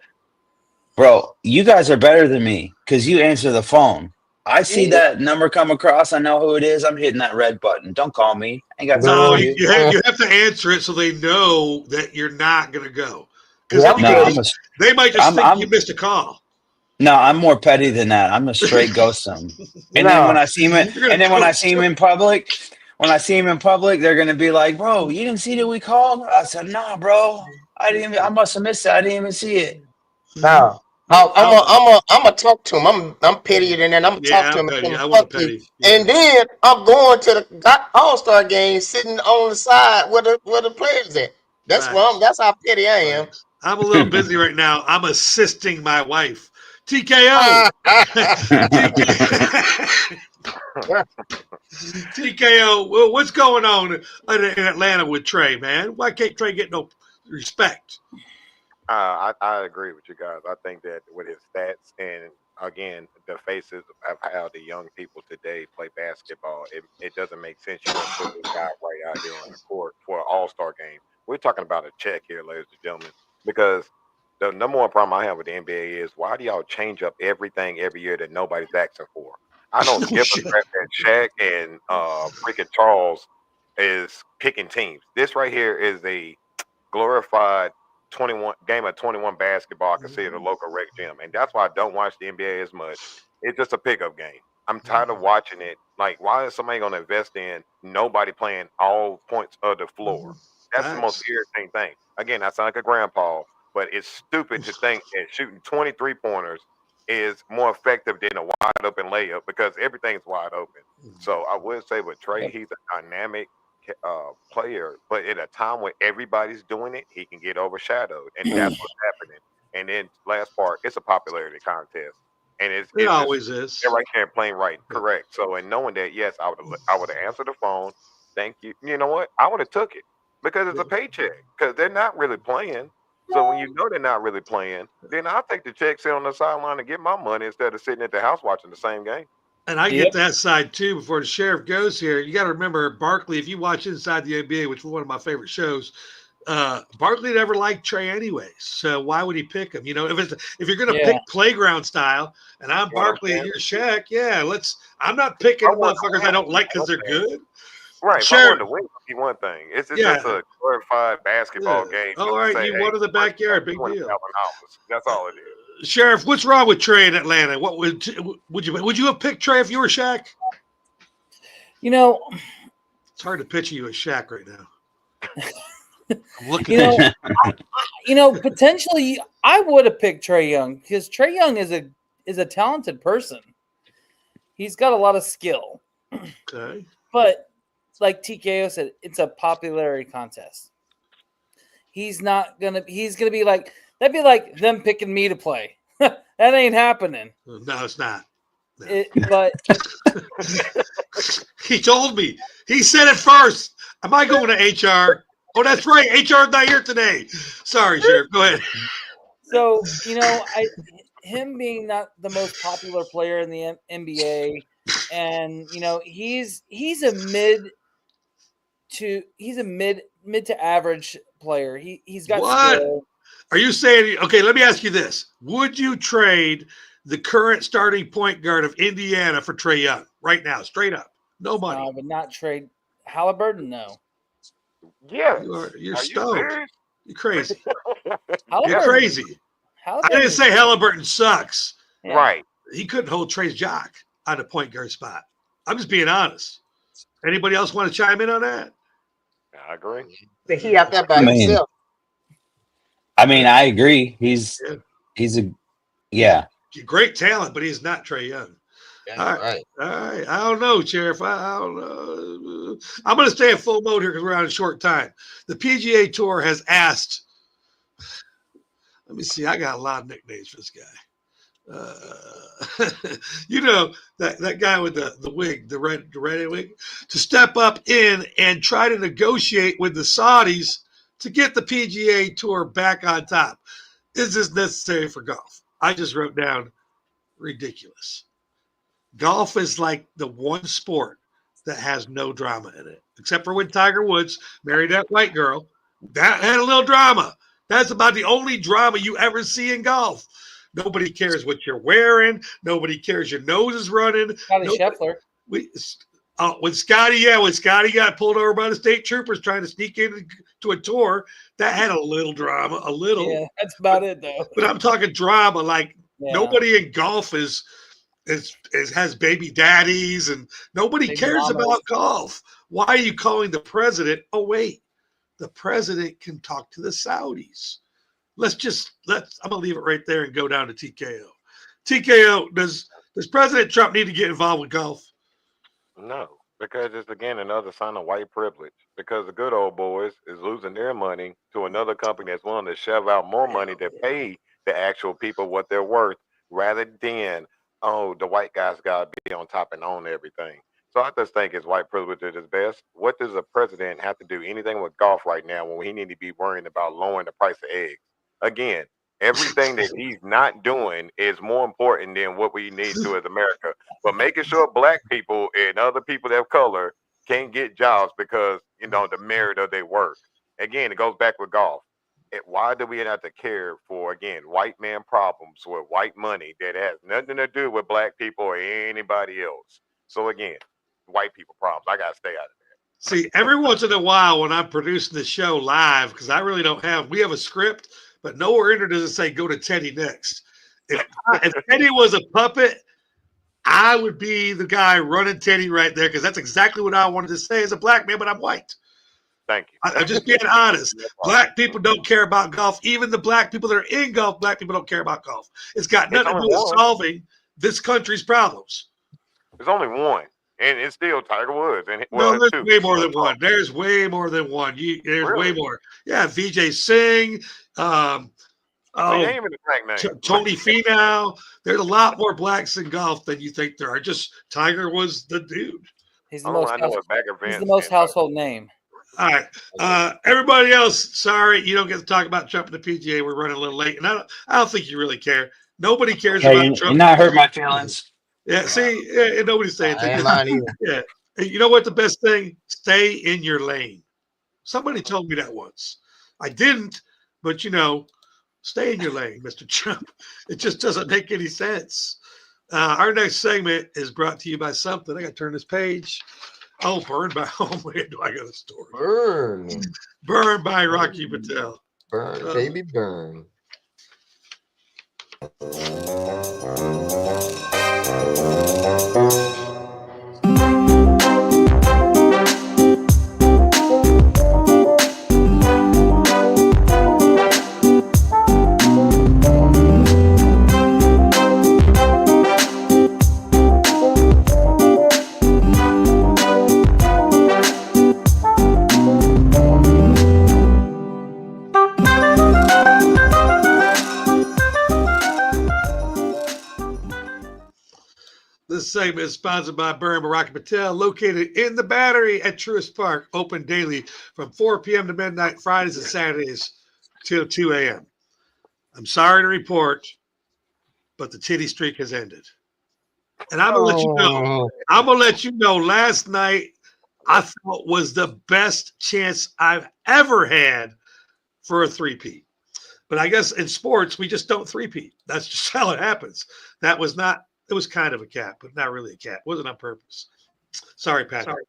Bro, you guys are better than me because you answer the phone. I see that number come across. I know who it is. I'm hitting that red button. Don't call me. I ain't got time
No,
for you.
you have to answer it so they know that you're not gonna go. Because
Yeah,
they might just think you missed a call.
No, I'm more petty than that. I'm a straight ghost them. And then when I see him, when I see him in public, they're gonna be like, "Bro, you didn't see that we called?" I said, "Nah, bro, I didn't. I must have missed it. I didn't even see it."
No. I'm gonna talk to him. I'm pettier than that. I'm gonna talk to him.
Petty.
And
I want
fuck you.
petty. Yeah.
And then I'm going to the All-Star game, sitting on the side where the players at. That's
Right.
that's how petty I am.
I'm a little busy right now. I'm assisting my wife. TKO. TKO. Well, what's going on in Atlanta with Trey, man? Why can't Trey get no respect?
I agree with you guys. I think that with his stats and again the faces of how the young people today play basketball, it doesn't make sense. You don't put this guy right out here on the court for an All-Star game. We're talking about a check here, ladies and gentlemen, because the number one problem I have with the NBA is why do y'all change up everything every year that nobody's asking for? I don't give a crap that Shaq and freaking Charles is picking teams. This right here is a glorified 21 game of 21 basketball. I consider the local rec gym, and that's why I don't watch the NBA as much. It's just a pickup game. I'm tired of watching it. Like, why is somebody going to invest in nobody playing all points of the floor? That's the most irritating thing. Again, I sound like a grandpa, but it's stupid to think that shooting 23 pointers is more effective than a wide open layup because everything's wide open. So I would say with Trey, he's a dynamic player, but at a time when everybody's doing it, he can get overshadowed, and that's what's happening. And then last part, it's a popularity contest, and
It
it's
always
just,
is.
they're right there playing right, correct. So, and knowing that, yes, I would have answered the phone. Thank you. You know what? I would have took it because it's a paycheck. Because they're not really playing. So when you know they're not really playing, then I'll take the check, sit on the sideline, and get my money instead of sitting at the house watching the same game.
And I
Yep.
get that side too before the sheriff goes here. You got to remember Barkley, if you watch Inside the NBA, which was one of my favorite shows, Barkley never liked Trey anyways. So why would he pick him? You know, if you're going to pick playground style and I'm Barkley and you're Shaq, I'm not picking motherfuckers I don't like because they're good.
Right. If I wanted to win, it'd be one thing. It's just a glorified basketball game.
All right, you won in the backyard. Big deal.
That's all it is.
Sheriff, what's wrong with Trey in Atlanta? What would you have picked Trey if you were Shaq?
You know,
it's hard to picture you as Shaq right now. I'm
looking at you. Potentially I would have picked Trey Young because Trey Young is a talented person. He's got a lot of skill.
Okay.
But like TKO said, it's a popularity contest. He's gonna be like, that'd be like them picking me to play. That ain't happening.
No, it's not.
No. But
he told me. He said it first. Am I going to HR? Oh, that's right. HR's not here today. Sorry, Sheriff. Go ahead.
So, him being not the most popular player in the NBA, and he's a mid to average player. He's got
what?
Skill.
Are you saying? Okay, let me ask you this: would you trade the current starting point guard of Indiana for Trey Young right now, straight up, no money?
I would not trade Halliburton. No.
Yeah,
you're stoned. You're crazy.
Halliburton.
You're crazy. I didn't say Halliburton sucks.
Yeah.
Right.
He couldn't hold Trey's jock on a point guard spot. I'm just being honest. Anybody else want to chime in on that?
I agree.
He out there by himself.
I mean, I agree. He's a
great talent, but he's not Trey Young. All right. I don't know, Sheriff. I don't know. I'm going to stay in full mode here because we're on a short time. The PGA Tour has asked. Let me see. I got a lot of nicknames for this guy. That guy with the wig, the red wig, to step up in and try to negotiate with the Saudis to get the PGA Tour back on top. Is this necessary for golf? I just wrote down ridiculous. Golf is like the one sport that has no drama in it, except for when Tiger Woods married that white girl. That had a little drama. That's about the only drama you ever see in golf. Nobody cares what you're wearing. Nobody cares your nose is running.
Scotty Scheffler.
When Scotty got pulled over by the state troopers trying to sneak into a tour, that had a little drama, a little.
Yeah, that's about it, though.
But I'm talking drama. Like nobody in golf has baby daddies, and nobody cares about golf. Why are you calling the president? Oh, wait, the president can talk to the Saudis. I'm gonna leave it right there and go down to TKO. TKO, does President Trump need to get involved with golf?
No, because it's again another sign of white privilege. Because the good old boys is losing their money to another company that's willing to shove out more money to pay the actual people what they're worth, rather than the white guys gotta be on top and own everything. So I just think it's white privilege at its best. What does a president have to do anything with golf right now when he need to be worrying about lowering the price of eggs? Again, everything that he's not doing is more important than what we need to as America. But making sure black people and other people of color can't get jobs because, the merit of their work. Again, it goes back with golf. Why do we have to care for, again, white man problems with white money that has nothing to do with black people or anybody else? So again, white people problems. I got to stay out of that.
See, every once in a while when I'm producing the show live, because I really we have a script, but nowhere in there does it say go to Teddy next. If Teddy was a puppet, I would be the guy running Teddy right there because that's exactly what I wanted to say as a black man, but I'm white.
Thank you.
I'm just being honest. Black people don't care about golf. Even the black people that are in golf, black people don't care about golf. It's got nothing to do with solving this country's problems.
There's only one, and it's still Tiger Woods. And
No, there's
two.
way more than one. There's way more than one. There's way more. Yeah, Vijay Singh.
Ain't even the black name.
Tony Finau. There's a lot more blacks in golf than you think there are. Just Tiger was the dude.
He's the most. He's the most household name.
All right. Everybody else, sorry, you don't get to talk about Trump and the PGA. We're running a little late, and I don't think you really care. Nobody cares about Trump.
You're not hurt my feelings.
Yeah, see, nobody's saying anything. Yeah. And you know what the best thing? Stay in your lane. Somebody told me that once. I didn't, but stay in your lane, Mr. Trump. It just doesn't make any sense. Our next segment is brought to you by something. I got to turn this page. Oh, Burn by Where do I got a story? Burn by Rocky Patel.
Burn, baby, burn.
This segment is sponsored by Burn by Rocky Patel, located in the Battery at Truist Park, open daily from 4 p.m. to midnight, Fridays and Saturdays till 2 a.m. I'm sorry to report, but the titty streak has ended. And I'm going to let you know. I'm going to let you know, last night I thought was the best chance I've ever had for a three-peat. But I guess in sports, we just don't three-peat. That's just how it happens. It was kind of a cap, but not really a cap. It wasn't on purpose. Sorry, Patrick.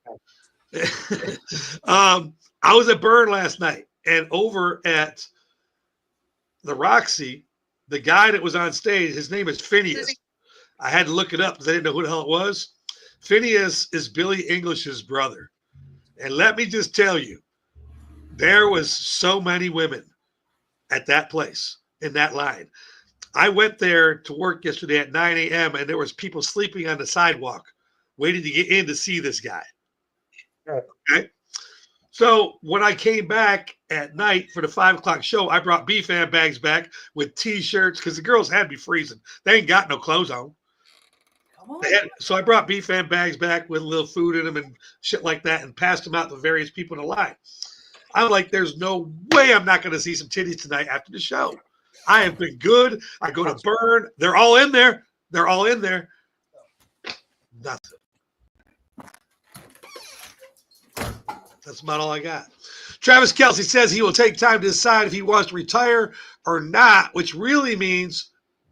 I was at Burn last night, and over at the Roxy, the guy that was on stage, his name is Phineas. I had to look it up because I didn't know who the hell it was. Phineas is Billy English's brother. And let me just tell you, there was so many women at that place, in that line. I went there to work yesterday at 9 a.m. and there was people sleeping on the sidewalk waiting to get in to see this guy. Okay. So when I came back at night for the 5 o'clock show, I brought BFAM bags back with T-shirts because the girls had me freezing. They ain't got no clothes on. So I brought BFAM bags back with a little food in them and shit like that and passed them out to various people in the line. I'm like, there's no way I'm not going to see some titties tonight after the show. I have been good. I go to Burn. They're all in there. Nothing. That's about all I got. Travis Kelce says he will take time to decide if he wants to retire or not, which really means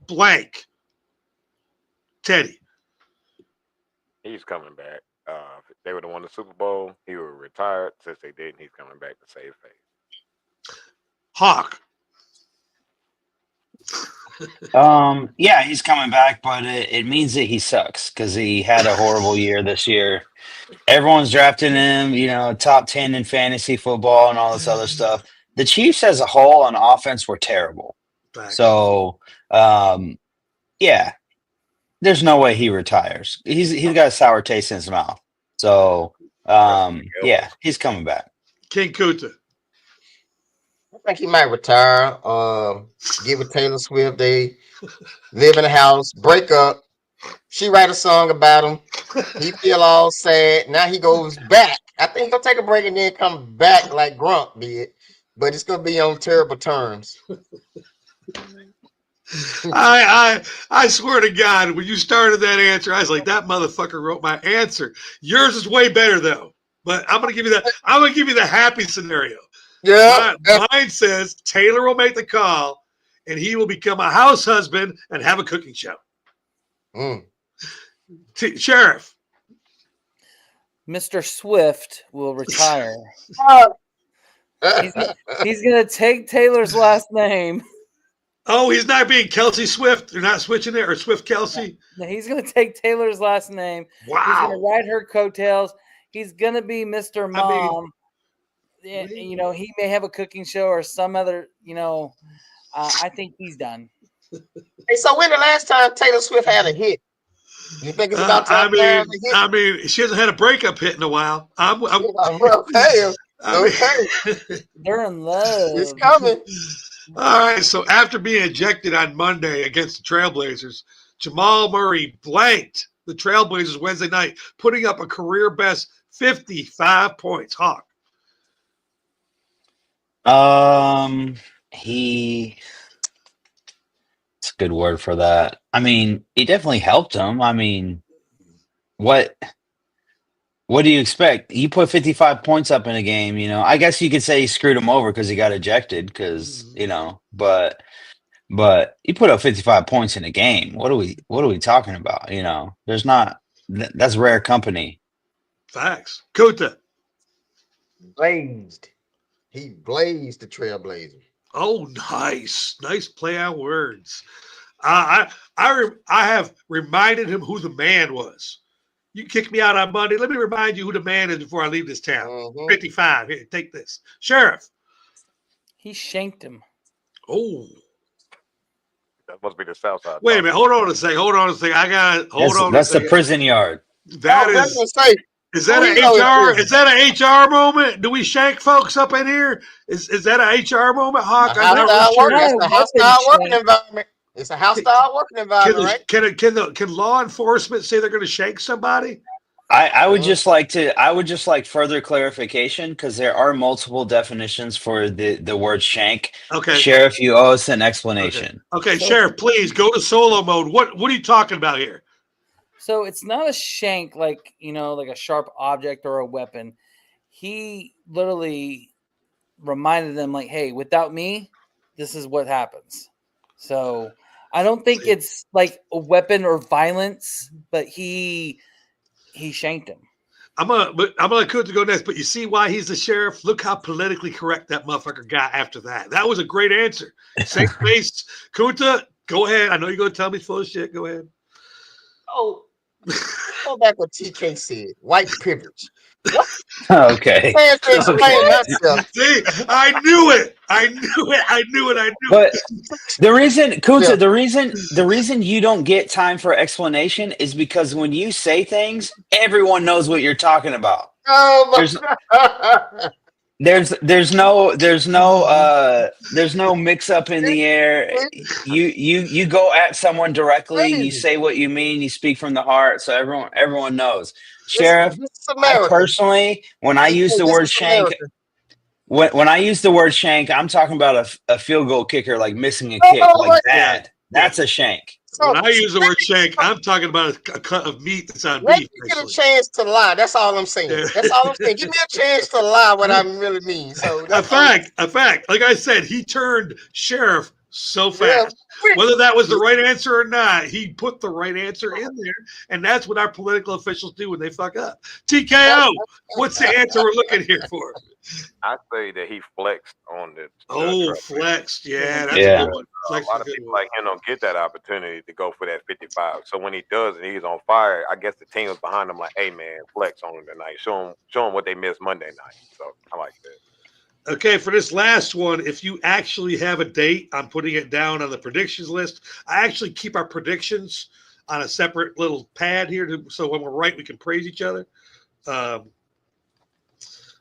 blank. Teddy.
He's coming back. If they would have won the Super Bowl, he would have retired. Since they didn't, he's coming back to save face.
Hawk.
Yeah, he's coming back, but it means that he sucks because he had a horrible year this year. Everyone's drafting him, top 10 in fantasy football and all this other stuff. The Chiefs as a whole on offense were terrible.
Thanks.
So, yeah, there's no way he retires. He's got a sour taste in his mouth. So, yeah, he's coming back.
King Kuta.
I think he might retire. Give it Taylor Swift. They live in a house, break up. She write a song about him. He feel all sad. Now he goes back. I think he'll take a break and then come back like Gronk did. But it's gonna be on terrible terms.
I swear to God, when you started that answer, I was like, that motherfucker wrote my answer. Yours is way better though. But I'm gonna give you that. I'm gonna give you the happy scenario.
Yeah.
Mine says Taylor will make the call, and he will become a house husband and have a cooking show. Sheriff.
Mr. Swift will retire. He's going to take Taylor's last name.
Oh, he's not being Kelsey Swift. They're not switching it, or Swift Kelsey.
No, he's going to take Taylor's last name.
Wow.
He's going to ride her coattails. He's going to be Mr. Mom. you know, he may have a cooking show or some other, you know, I think he's done.
Hey, so when the last time Taylor Swift had a hit? You think it's about time to have a hit?
I mean, she hasn't had a breakup hit in a while.
Okay.
They're in love.
It's coming.
All right. So after being ejected on Monday against the Trailblazers, Jamal Murray blanked the Trailblazers Wednesday night, putting up a career best 55 points. Hawk.
He. It's a good word for that. I mean, he definitely helped him. I mean, what do you expect? He put 55 points up in a game, you know. I guess you could say he screwed him over because he got ejected because, you know, but he put up 55 points in a game. What are we talking about? You know, that's rare company.
Facts. Kuta.
Blazed. He blazed the Trailblazer.
Oh, nice. Nice play on words. I have reminded him who the man was. You kicked me out on Monday. Let me remind you who the man is before I leave this town. 55. Here, take this. Sheriff.
He shanked him.
Oh.
That must be the South Side.
Wait a minute. Hold on a second. I got it. Hold on.
That's the prison yard.
Is that an HR moment? Do we shank folks up in here? Is that an HR moment, Hawk?
It's a hostile working environment. It's a hostile working environment, right?
Can law enforcement say they're going to shank somebody?
I would just like further clarification because there are multiple definitions for the word shank.
Okay.
Sheriff, you owe us an explanation.
Okay, Sheriff, please go to solo mode. What are you talking about here?
So it's not a shank like, you know, like a sharp object or a weapon. He literally reminded them like, hey, without me, this is what happens. So I don't think it's like a weapon or violence, but he shanked him.
I'm gonna let Kunta go next, but you see why he's the sheriff? Look how politically correct that motherfucker got after that. That was a great answer. Safe face. Kunta, go ahead. I know you're gonna tell me full of shit. Go ahead.
Oh, go back what TK said. White privilege. What?
Okay.
See, I knew it.
But the reason, Kunta, the reason you don't get time for explanation is because when you say things, everyone knows what you're talking about.
Oh my God.
There's no mix up in the air. You go at someone directly. You say what you mean. You speak from the heart, so everyone knows. Sheriff, I personally, when I use the word shank, when I use the word shank, I'm talking about a field goal kicker like missing a kick like that. That's a shank.
When I use the word shank, I'm talking about a cut of meat that's on
Let
beef.
me get a chance to lie. That's all I'm saying. That's all I'm saying. Give me a chance to lie what I really mean. So
a fact. Like I said, he turned sheriff so fast. Yeah. Whether that was the right answer or not, he put the right answer in there, and that's what our political officials do when they fuck up. TKO, what's the answer we're looking here for?
I say that he flexed on the.
Flexed. Yeah, that's
a
good one.
A lot of people like him don't get that opportunity to go for that 55. So when he does and he's on fire, I guess the team is behind him like, hey man, flex on him tonight. Show him what they missed Monday night. So I like that.
Okay, for this last one, if you actually have a date, I'm putting it down on the predictions list. I actually keep our predictions on a separate little pad here, so when we're right, we can praise each other.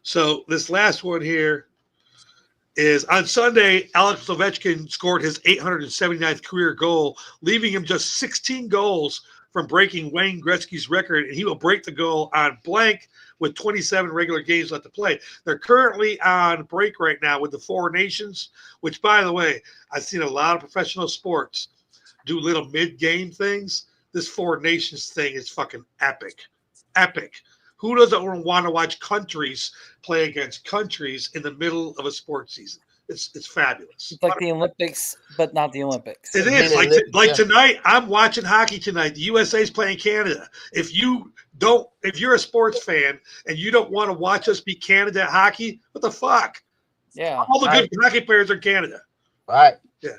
So this last one here is on Sunday, Alex Ovechkin scored his 879th career goal, leaving him just 16 goals from breaking Wayne Gretzky's record, and he will break the goal on blank with 27 regular games left to play. They're currently on break right now with the Four Nations, which, by the way, I've seen a lot of professional sports do little mid-game things. This Four Nations thing is fucking epic. Epic. Who doesn't want to watch countries play against countries in the middle of a sports season? It's fabulous.
It's like the Olympics, but not the Olympics.
It is. Like tonight, I'm watching hockey tonight. The USA's playing Canada. If you're a sports fan and you don't want to watch us beat Canada at hockey, what the fuck?
Yeah.
All the good hockey players are Canada.
Right.
Yeah.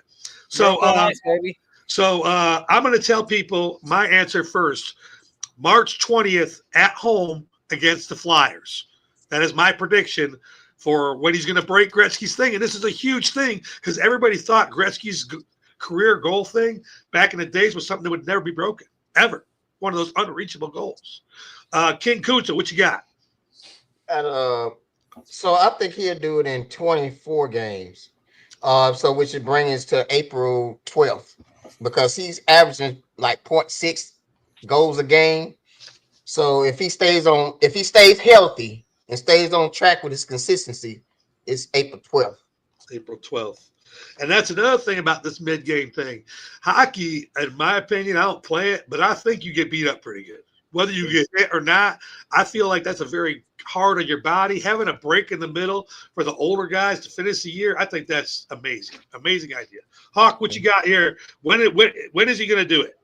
So
nice, baby.
So I'm going to tell people my answer first. March 20th at home against the Flyers. That is my prediction for when he's going to break Gretzky's thing. And this is a huge thing because everybody thought Gretzky's career goal thing back in the days was something that would never be broken, ever. One of those unreachable goals. King Kunta, what you got?
And, so I think he'll do it in 24 games. So we should bring us to April 12th because he's averaging like 0.6 goals a game. So if he stays healthy and stays on track with his consistency, it's April 12th.
April 12th. And that's another thing about this mid-game thing. Hockey, in my opinion, I don't play it, but I think you get beat up pretty good. Whether you get hit or not, I feel like that's a very hard on your body. Having a break in the middle for the older guys to finish the year, I think that's amazing. Amazing idea. Hawk, what you got here? When is he going to do it?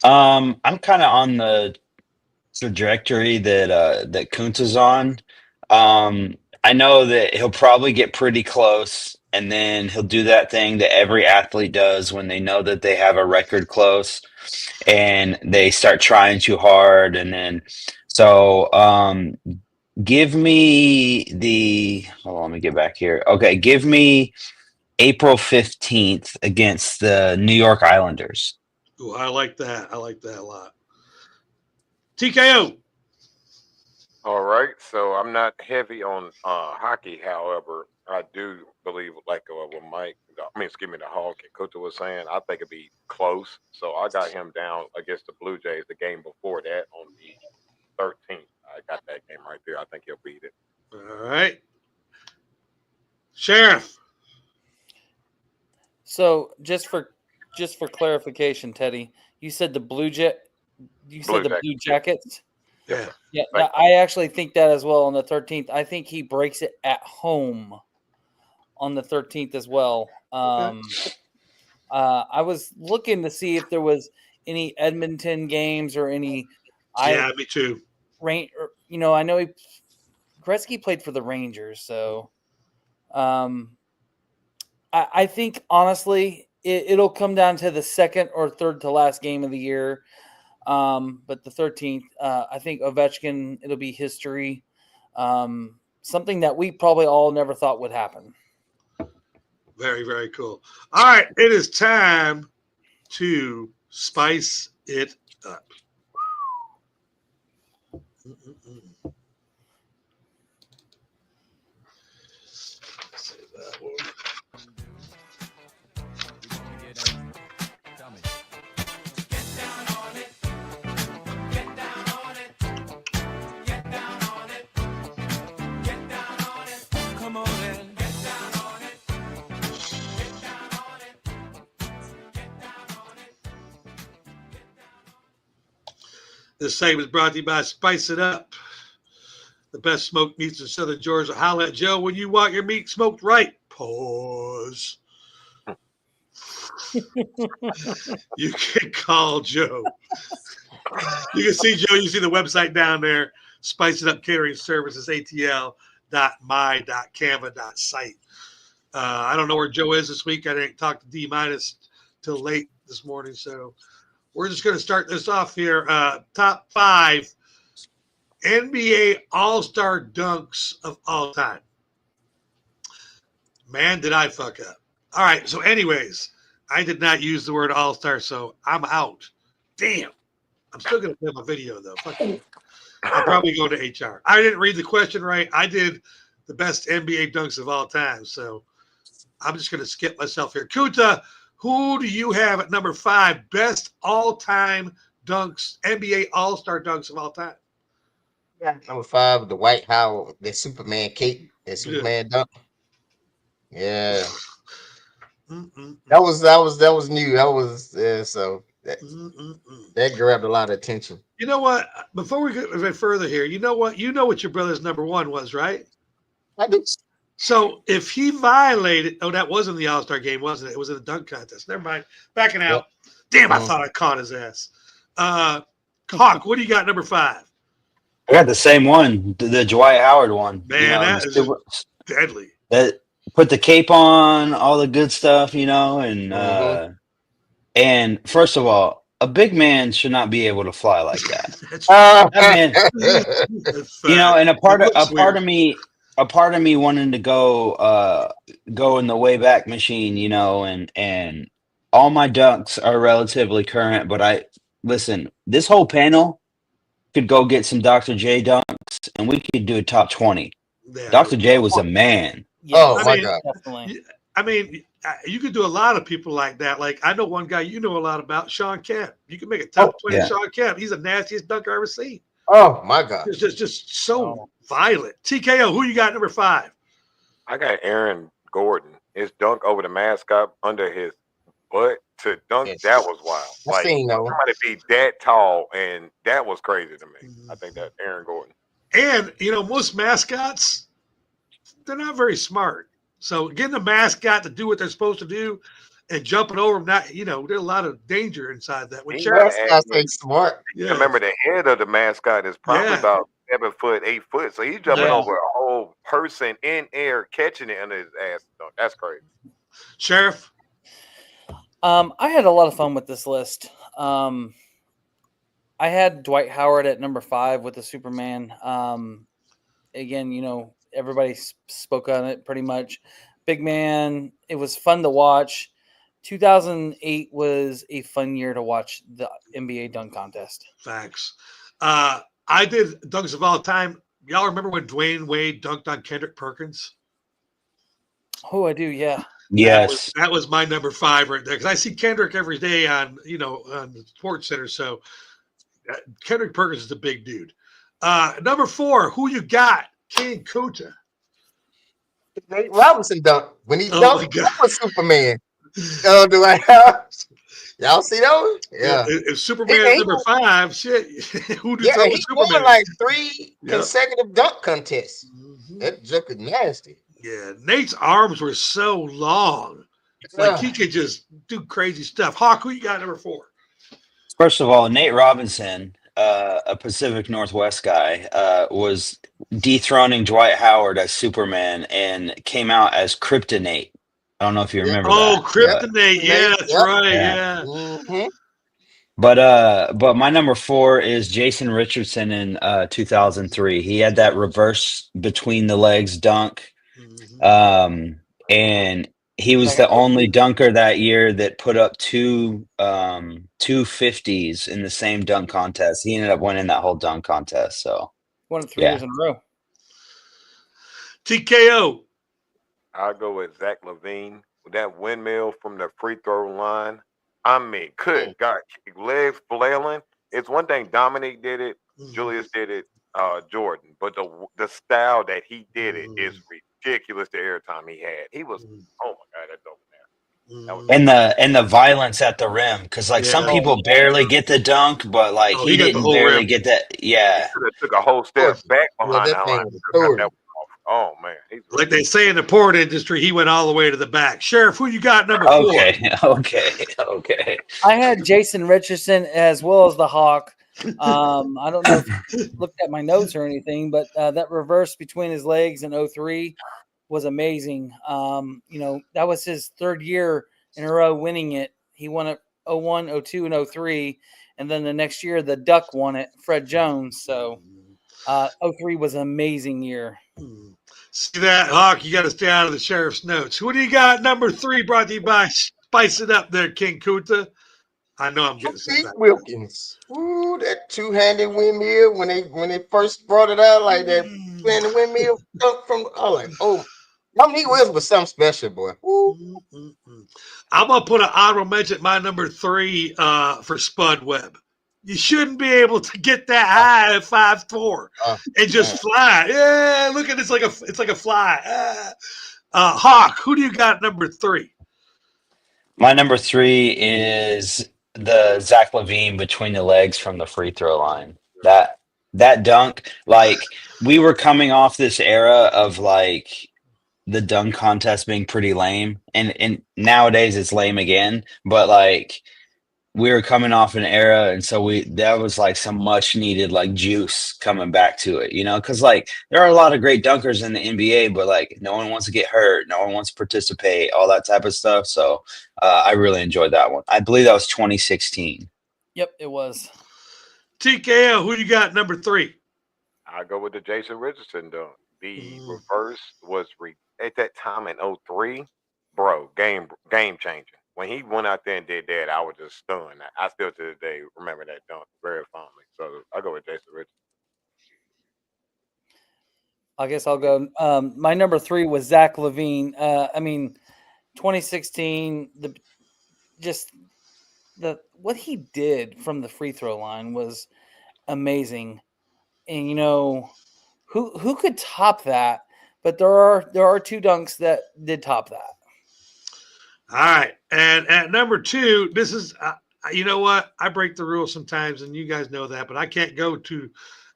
I'm kind of on the trajectory that Kunta's on. I know that he'll probably get pretty close, and then he'll do that thing that every athlete does when they know that they have a record close and they start trying too hard. And then, so give me hold on, let me get back here. Okay, give me April 15th against the New York Islanders.
Ooh, I like that. I like that a lot. TKO.
All right, so I'm not heavy on hockey. However, I do believe, like what the Hawk and Kuta was saying, I think it'd be close. So I got him down against the Blue Jays the game before that on the 13th. I got that game right there. I think he'll beat it.
All right. Sheriff.
So just for clarification, Teddy, you said the Blue Jackets.
Yeah.
Yeah, I actually think that as well on the 13th. I think he breaks it at home on the 13th as well. I was looking to see if there was any Edmonton games or any.
Yeah, me too.
I know Gretzky played for the Rangers, so I think honestly it'll come down to the second or third to last game of the year. But the 13th, I think Ovechkin, it'll be history. Something that we probably all never thought would happen.
Very, very cool. All right, it is time to spice it up. Say that one. This segment is brought to you by Spice It Up, the best smoked meats in Southern Georgia. Holla at Joe when you want your meat smoked right. Pause. You can call Joe. You can see Joe. You can see the website down there. Spice It Up Catering Services, atl.my.canva.site. I don't know where Joe is this week. I didn't talk to D- till late this morning, so we're just going to start this off here. Top 5 NBA All-Star dunks of all time. Man, did I fuck up. All right, so anyways, I did not use the word All-Star, so I'm out. Damn. I'm still going to play my video, though. Fuck you. I'll probably go to HR. I didn't read the question right. I did the best NBA dunks of all time, so I'm just going to skip myself here. Kuta, who do you have at number 5? Best all-time dunks, NBA All-Star dunks of all time.
Yeah. Number 5, the White Howard, the Superman cape, that Superman dunk. Yeah. That was new. That was so that grabbed a lot of attention.
You know what? Before we go a bit further here, you know what your brother's number 1 was, right?
I do.
So if he violated, that wasn't the All-Star game, wasn't it? It was in the dunk contest. Never mind. Backing out. Damn, I thought I caught his ass. Hawk, what do you got number 5?
I got the same one, the Dwight Howard one.
Man, that is deadly.
That put the cape on, all the good stuff, and and first of all, a big man should not be able to fly like that. That man, and a part of me, a part of me wanted to go in the way back machine, you know, and all my dunks are relatively current, but listen, this whole panel could go get some Dr. J dunks and we could do a top 20.
Yeah.
Dr. J was a man.
Oh,
I
my
mean,
God.
Definitely.
I mean, you could do a lot of people like that. Like I know one guy you know a lot about, Sean Kemp. You can make a top 20
yeah.
Sean Kemp. He's the nastiest dunker I've ever seen.
Oh, my God.
Just so
Oh.
violent. TKO, who you got number 5?
I got Aaron Gordon. His dunk over the mascot under his butt to dunk,
Yes.
that was wild.
I
Like
seen that one.
somebody be that tall, and that was crazy to me. I think that Aaron Gordon.
And you know, most mascots, they're not very smart. So getting a mascot to do what they're supposed to do and jumping over them, not, you know, there's a lot of danger inside that. When
He
Sheriff,
Mascots ain't smart.
yeah,
Remember, the head of the mascot is probably
Yeah.
about 7 foot, 8 foot. So he's jumping
Yeah.
over a whole person in air, catching it under his ass. Dunk. That's crazy.
Sheriff,
I had a lot of fun with this list. I had Dwight Howard at number 5 with the Superman. Again, you know, everybody spoke on it pretty much. Big man. It was fun to watch. 2008 was a fun year to watch the NBA dunk contest.
facts. I did dunks of all time. Y'all remember when Dwayne Wade dunked on Kendrick Perkins?
Oh, I do. Yeah.
Yes.
That was my number 5 right there, because I see Kendrick every day on, you know, on the Sports Center. So Kendrick Perkins is a big dude. Number 4, who you got? King Kuta.
Nate Robinson dunk. When he
Oh, my
dunked,
God.
that was Superman. Oh, do I have? Y'all see those? Yeah.
If Superman's
He-
number 5, shit, who do
Yeah,
something
he
with
won
Superman?
like 3
Yep.
consecutive dunk contests.
Mhm.
That joke is nasty.
Yeah, Nate's arms were so long. Like he could just do crazy stuff. Hawk, who you got number 4?
First of all, Nate Robinson, a Pacific Northwest guy, was dethroning Dwight Howard as Superman and came out as Kryptonate. I don't know if you
Yeah.
remember
Oh,
that.
Kryptonate. Yeah, that's
Yep.
right.
Yeah.
Yeah.
Mhm.
But my number 4 is Jason Richardson in 2003. He had that reverse between the legs dunk.
Mhm.
And he was the only dunker that year that put up two 50s in the same dunk contest. He ended up winning that whole dunk contest. So
Won it 3
Yeah.
years in a row.
TKO.
I'll go with Zach Levine with that windmill from the free throw line. I mean, good God, legs flailing. It's one thing Dominique did it, Julius did it, Jordan, but the style that he did it is ridiculous. The airtime he had, he was, oh my God, that's dope.
and the violence at the rim, because like some
Yeah.
people barely get the dunk, but like
Oh,
he
he got the
didn't
whole
barely
rim.
get that. Yeah,
Could have took a whole step back behind
that
that
thing
line.
was
Just got
authority.
that one off. Oh man, he's
Like they say in the porn industry, he went all the way to the back. Sheriff, who you got number 4?
okay.
I had Jason Richardson as well as the Hawk. I don't know if you looked at my notes or anything, but that reverse between his legs in 03 was amazing. You know, that was his 3rd year in a row winning it. He won it 01, 02, and 03. And then the next year, the Duck won it, Fred Jones. So 03 was an amazing year.
See that, Hawk? You got to stay out of the sheriff's notes. Who do you got number 3? Brought to you by Spice It Up there, King Kuta. I know I'm getting some
Pete
back.
Wilkins. Ooh, that two-handed windmill when they first brought it out, like that two-handed windmill dunk from. I was like, oh, Dominique Williams was something special, boy. Ooh.
I'm gonna put an honorable mention at my number 3 for Spud Webb. You shouldn't be able to get that high at 5'4" and just fly. Yeah, look at it, it's like a fly. Hawk, who do you got number 3?
My number 3 is the Zach Levine between the legs from the free throw line. That dunk, like we were coming off this era of like the dunk contest being pretty lame, and nowadays it's lame again. But like we were coming off an era, and so that was like some much needed like juice coming back to it, you know, because like there are a lot of great dunkers in the NBA, but like no one wants to get hurt, no one wants to participate, all that type of stuff. So I really enjoyed that one. I believe that was 2016.
Yep, it was.
TKO, who you got number 3?
I go with the Jason Richardson dunk. The
Mhm.
reverse was at that time in 03, bro, game changing. When he went out there and did that, I was just stunned. I still to this day remember that dunk very fondly. So I go with Jason Richardson.
I guess I'll go. My number 3 was Zach Levine. 2016. What he did from the free throw line was amazing, and who could top that? But there are 2 dunks that did top that.
All right, and at number 2, this is you know what? I break the rules sometimes, and you guys know that, but I can't go to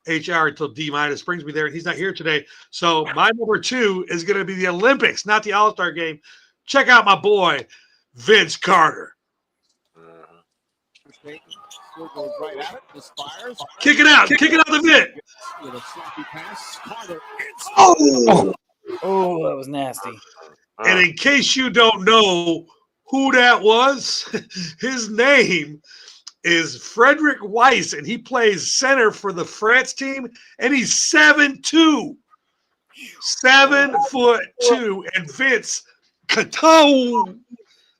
HR until D minus brings me there, and he's not here today. So my number 2 is going to be the Olympics, not the All Star game. Check out my boy Vince Carter.
Mhm.
Kick it out the Vin.
Oh, that was nasty.
And in case you don't know who that was, his name is Frederick Weiss, and he plays center for the France team, and he's 7'2". 7'2", and Vince Cato.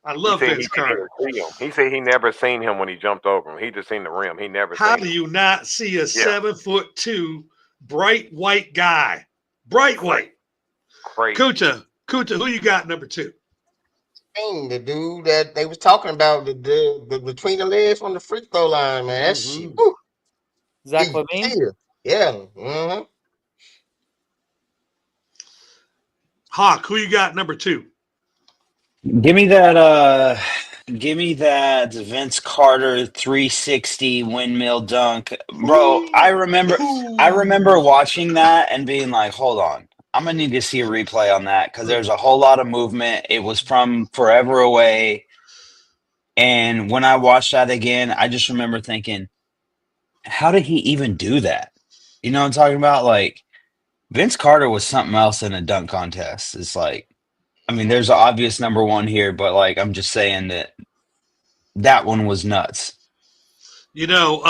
I love Vince Carter.
He said he never seen him when he jumped over him. He just seen the rim. He never
How
seen
do
him.
you not see a 7'2" bright white guy? Bright white.
Crazy.
Kuta, who you got number 2?
The dude that they was talking about, the between the legs on the free throw line, man. That shit. Woo.
Zach
He-
Levine.
Yeah. Mm-hmm.
Hawk, who you got number 2?
Give me that Vince Carter 360 windmill dunk. Bro, I remember watching that and being like, hold on. I'm gonna need to see a replay on that because there's a whole lot of movement. It was from forever away. And when I watched that again, I just remember thinking, how did he even do that? You know what I'm talking about? Like, Vince Carter was something else in a dunk contest. It's like, I mean, there's an obvious number 1 here, but like, I'm just saying that one was nuts.
You know,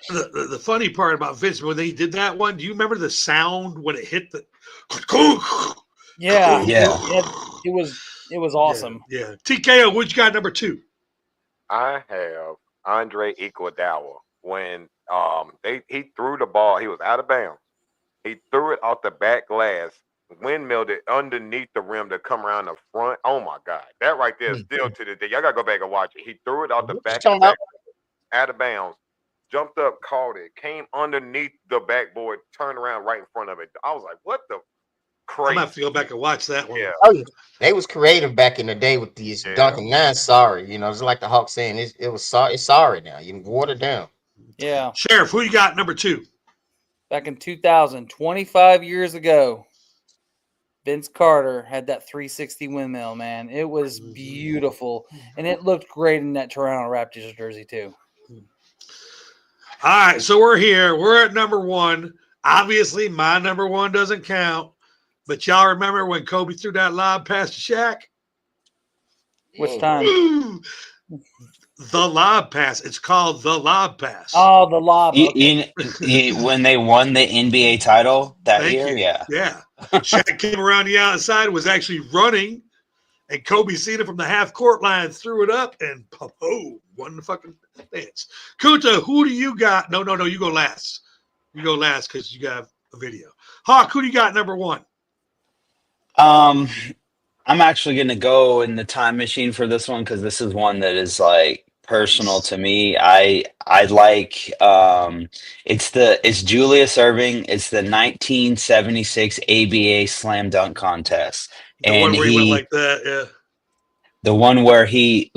the funny part about Vince, when they did that one, do you remember the sound when it hit the?
Yeah.
Yeah.
It was awesome.
Yeah. TKO, what you got number 2?
I have Andre Iguodala when he threw the ball. He was out of bounds. He threw it off the back glass, windmilled it underneath the rim to come around the front. Oh my God, that right there is still to the day. Y'all gotta go back and watch it. He threw it off the back out of bounds, jumped up, caught it, came underneath the backboard, turned around right in front of it. I was like, what the crazy?
I'm gonna have to go back and watch that one.
Yeah.
Oh yeah, they was creative back in the day with these dunking. Now it's sorry, it's like the Hawk saying it was sorry. It's sorry now. You can water it down.
Yeah.
Sheriff, who you got number 2?
Back in 2000, 25 years ago, Vince Carter had that 360 windmill, man. It was beautiful. And it looked great in that Toronto Raptors jersey, too.
All right, so we're here. We're at number 1. Obviously, my number 1 doesn't count. But y'all remember when Kobe threw that lob past Shaq?
Which time?
Ooh, the lob pass. It's called the lob pass.
Oh, the lob. Okay.
When they won the NBA title that
Thank
year,
you.
yeah.
Yeah. Shaq came around the outside, was actually running, and Kobe seen it from the half court line, threw it up, and won the fucking dance. Kuta, who do you got? No, you go last. You go last because you got a video. Hawk, who do you got number 1?
I'm actually going to go in the time machine for this one because this is one that is like personal to me. I like it's Julius Erving. It's the 1976 ABA slam dunk contest.
The one where he went like that, yeah.
The one where he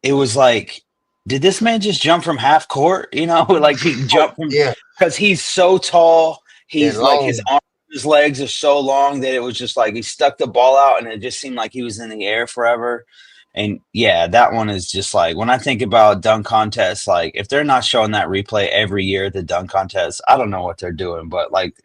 it was like, did this man just jump from half court? Like he jumped from because he's so tall. He's like his legs are so long that it was just like he stuck the ball out and it just seemed like he was in the air forever. And yeah, that one is just like when I think about dunk contests, like if they're not showing that replay every year, the dunk contest, I don't know what they're doing, but like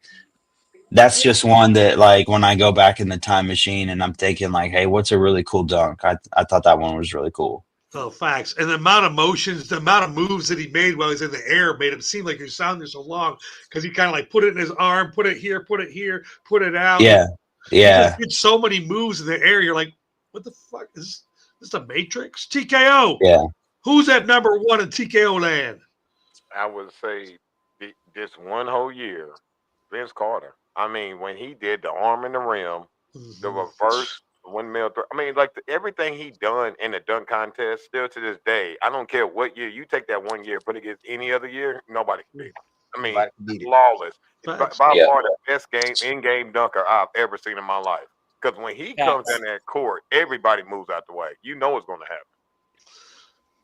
that's just one that like when I go back in the time machine and I'm thinking like, hey, what's a really cool dunk? I thought that one was really cool.
Oh, facts. And the amount of motions, the amount of moves that he made while he's in the air made him seem like he was sounding there so long because he kind of like put it in his arm, put it here, put it out.
Yeah.
He just
Yeah.
did so many moves in the air. You're like, what the fuck? Is this a Matrix? TKO.
Yeah.
Who's at number one in TKO land?
I would say this one whole year, Vince Carter. I mean, when he did the arm in the rim, the reverse windmill throw. I mean, like everything he done in the dunk contest, still to this day, I don't care what year you take that 1 year, put it against any other year, nobody can beat it. I mean,
Nobody can beat it.
flawless. By
Facts.
far
Yeah.
the best in-game dunker I've ever seen in my life. Because when he comes
Facts.
down that court, everybody moves out the way. You know what's going to happen.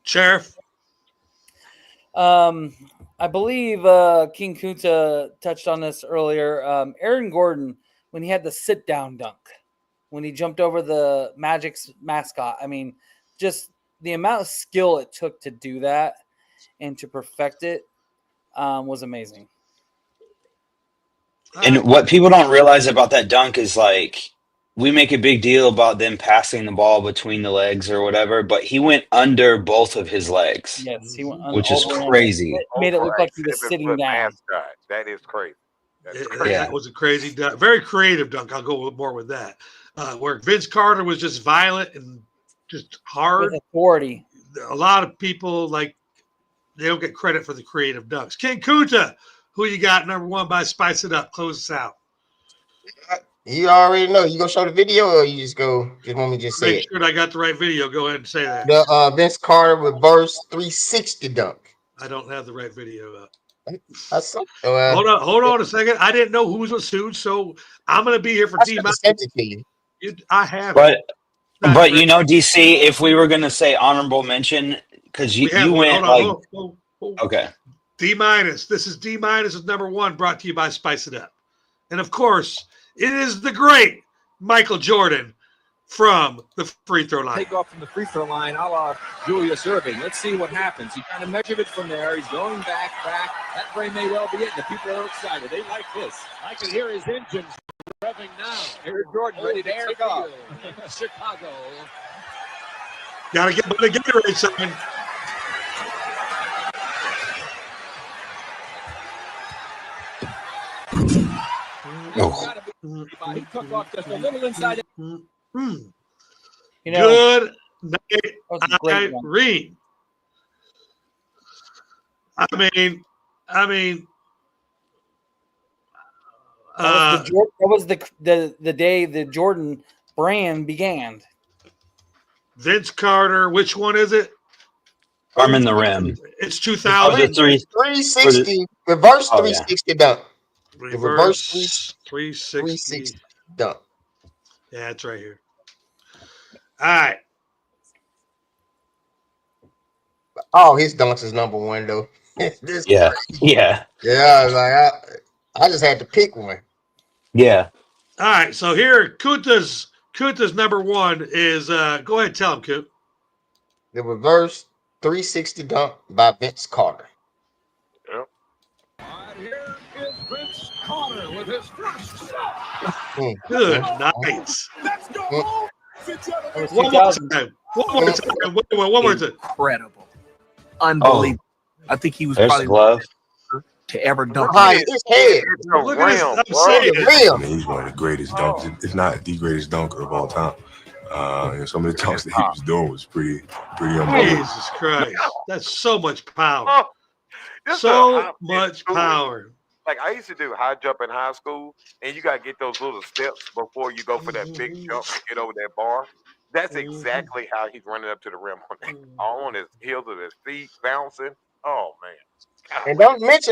Sheriff.
I believe King Kunta touched on this earlier. Aaron Gordon, when he had the sit-down dunk, when he jumped over the Magic's mascot. I mean, just the amount of skill it took to do that and to perfect it was amazing.
And what people don't realize about that dunk is like we make a big deal about them passing the ball between the legs or whatever, but he went under both of his legs,
Yes, he went
which is
all the way
crazy.
under. It made it look like he was
7
sitting
foot
down.
mascot. That is crazy. That's crazy.
Yeah.
That was a crazy dunk. Very creative dunk. I'll go more with that. Where Vince Carter was just violent and just hard.
With authority.
A lot of people they don't get credit for the creative dunks. King Kunta, who you got number one by Spice It Up? Close us out.
You already know. You gonna show the video, or you just want me to just say
Make
it?
sure I got the right video. Go ahead and say that.
The Vince Carter reverse 360 dunk.
I don't have the right video up.
I saw.
Hold on a second. I didn't know who was sued, so I'm gonna be here for
I
D.
should have sent it to you.
I have.
But
Not
but
great.
you know, DC, if we were gonna say honorable mention, because
We have
you
one.
went
Hold
like
on. Hold.
okay.
D minus. This is D minus is number one, brought to you by Spice It Up, and of course, it is the great Michael Jordan from the free throw line.
Take off from the free throw line, a la Julius Erving. Let's see what happens. He kind of measured it from there. He's going back. That frame may well be it. And the people are excited. They like this. I can hear his engines revving now. Here's Jordan ready to take off. Chicago.
Gotta get the Gatorade, son.
Oh.
He took off just a little inside.
You know,
Good night,
that was a great one.
Irene. I mean,
That was the day the Jordan brand began.
Vince Carter. Which one is it?
Arm in the rim.
It's
Oh,
2000.
the three.
360 reverse
Oh, yeah.
360 dunk.
Reverse 360.
360 dunk.
Yeah, it's right here. All right.
Oh, his dunks is number one though. This
Yeah.
crazy.
Yeah.
Yeah. Like I just had to pick one.
Yeah.
All right. So here, Kunta's number one is go ahead, tell him, Coot.
The reverse 360 dunk by Vince Carter.
And here is Vince Carter with his first shot.
Good night.
Let's go home, ladies and gentlemen.
It was
One more
2000.
time. One more time.
Incredible. Unbelievable. I think he was
There's the
probably
glove.
to ever dunk.
Behind his head.
It's the
Look at this.
rim,
I'm
bro.
saying.
Rim.
I mean, he's one of the greatest dunkers, if not the greatest dunker of all time. And some of the dunks that he was doing was pretty unbelievable.
Jesus Christ. That's so much power.
Oh, this
So
is a-
much
it's
power.
Like I used to do high jump in high school, and you gotta get those little steps before you go for that big jump to get over that bar. That's exactly how he's running up to the rim on that, all on his heels of his feet, bouncing. Oh man!
And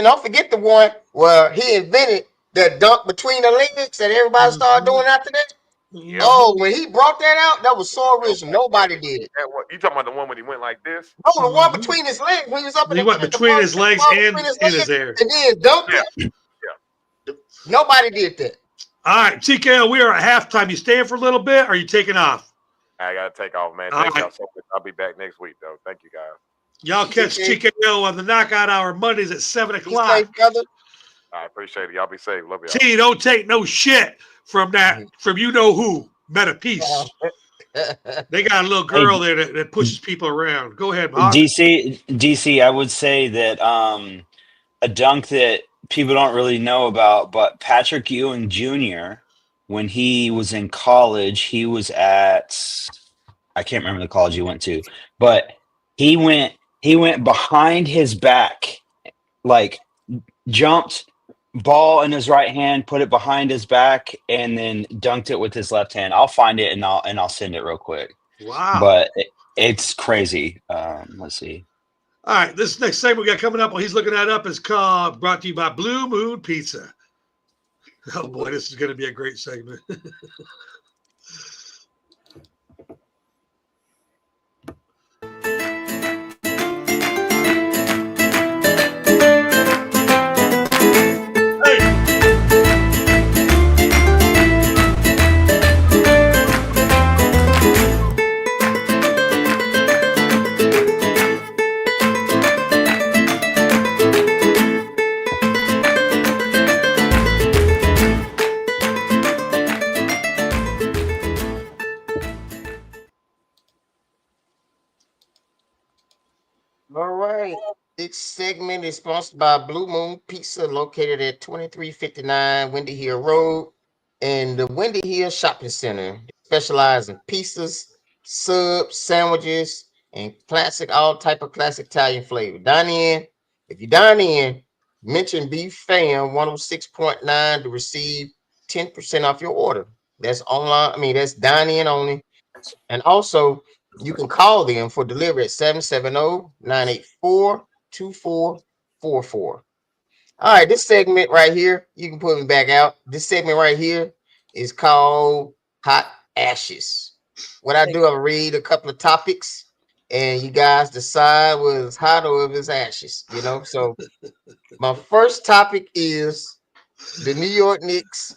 don't forget the one where he invented the dunk between the legs that everybody started doing after that.
Yep.
Oh, when he brought that out, that was so original. Nobody did it.
That one- you talking about the one when he went like this?
No, the one between his legs when he was up in
He
the
went
the
between
ball-
his
the
legs
ball
and
between
in his air.
and then dunked
Yeah.
it. Nobody did that.
All right, TKO, we are at halftime. You staying for a little bit or are you taking off?
I gotta take off, man.
All
Thank
right.
y'all so much. I'll be back next week, though. Thank you, guys.
Y'all catch TKO on the Knockout Hour Mondays at 7
Be
o'clock.
safe, brother.
I appreciate it. Y'all be safe. Love y'all.
T, don't take no shit from that, from you know who. Meta Peace. They got a little
Hey,
girl there that pushes people around. Go ahead, Hawk.
DC, I would say that a dunk that people don't really know about, but Patrick Ewing Jr., when he was in college, he was at, I can't remember the college he went to, but he went behind his back, like jumped, ball in his right hand, put it behind his back, and then dunked it with his left hand. I'll find it and I'll send it real quick.
Wow.
But it's crazy. Let's see.
All right, this next segment we got coming up while he's looking that up is brought to you by Blue Moon Pizza. Oh boy, this is going to be a great segment.
All right. This segment is sponsored by Blue Moon Pizza, located at 2359 Windy Hill Road in the Windy Hill Shopping Center. They specialize in pizzas, subs, sandwiches, and all type of classic Italian flavor. If you dine in, mention Beef Fam 106.9 to receive 10% off your order. That's online. I mean, that's dine in only. And also, you can call them for delivery at 770-984-2444. All right, this segment right here, you can put me back out. This segment right here is called Hot Ashes. What I do, I read a couple of topics, and you guys decide whether it's hot or if it's ashes, you know? So my first topic is the New York Knicks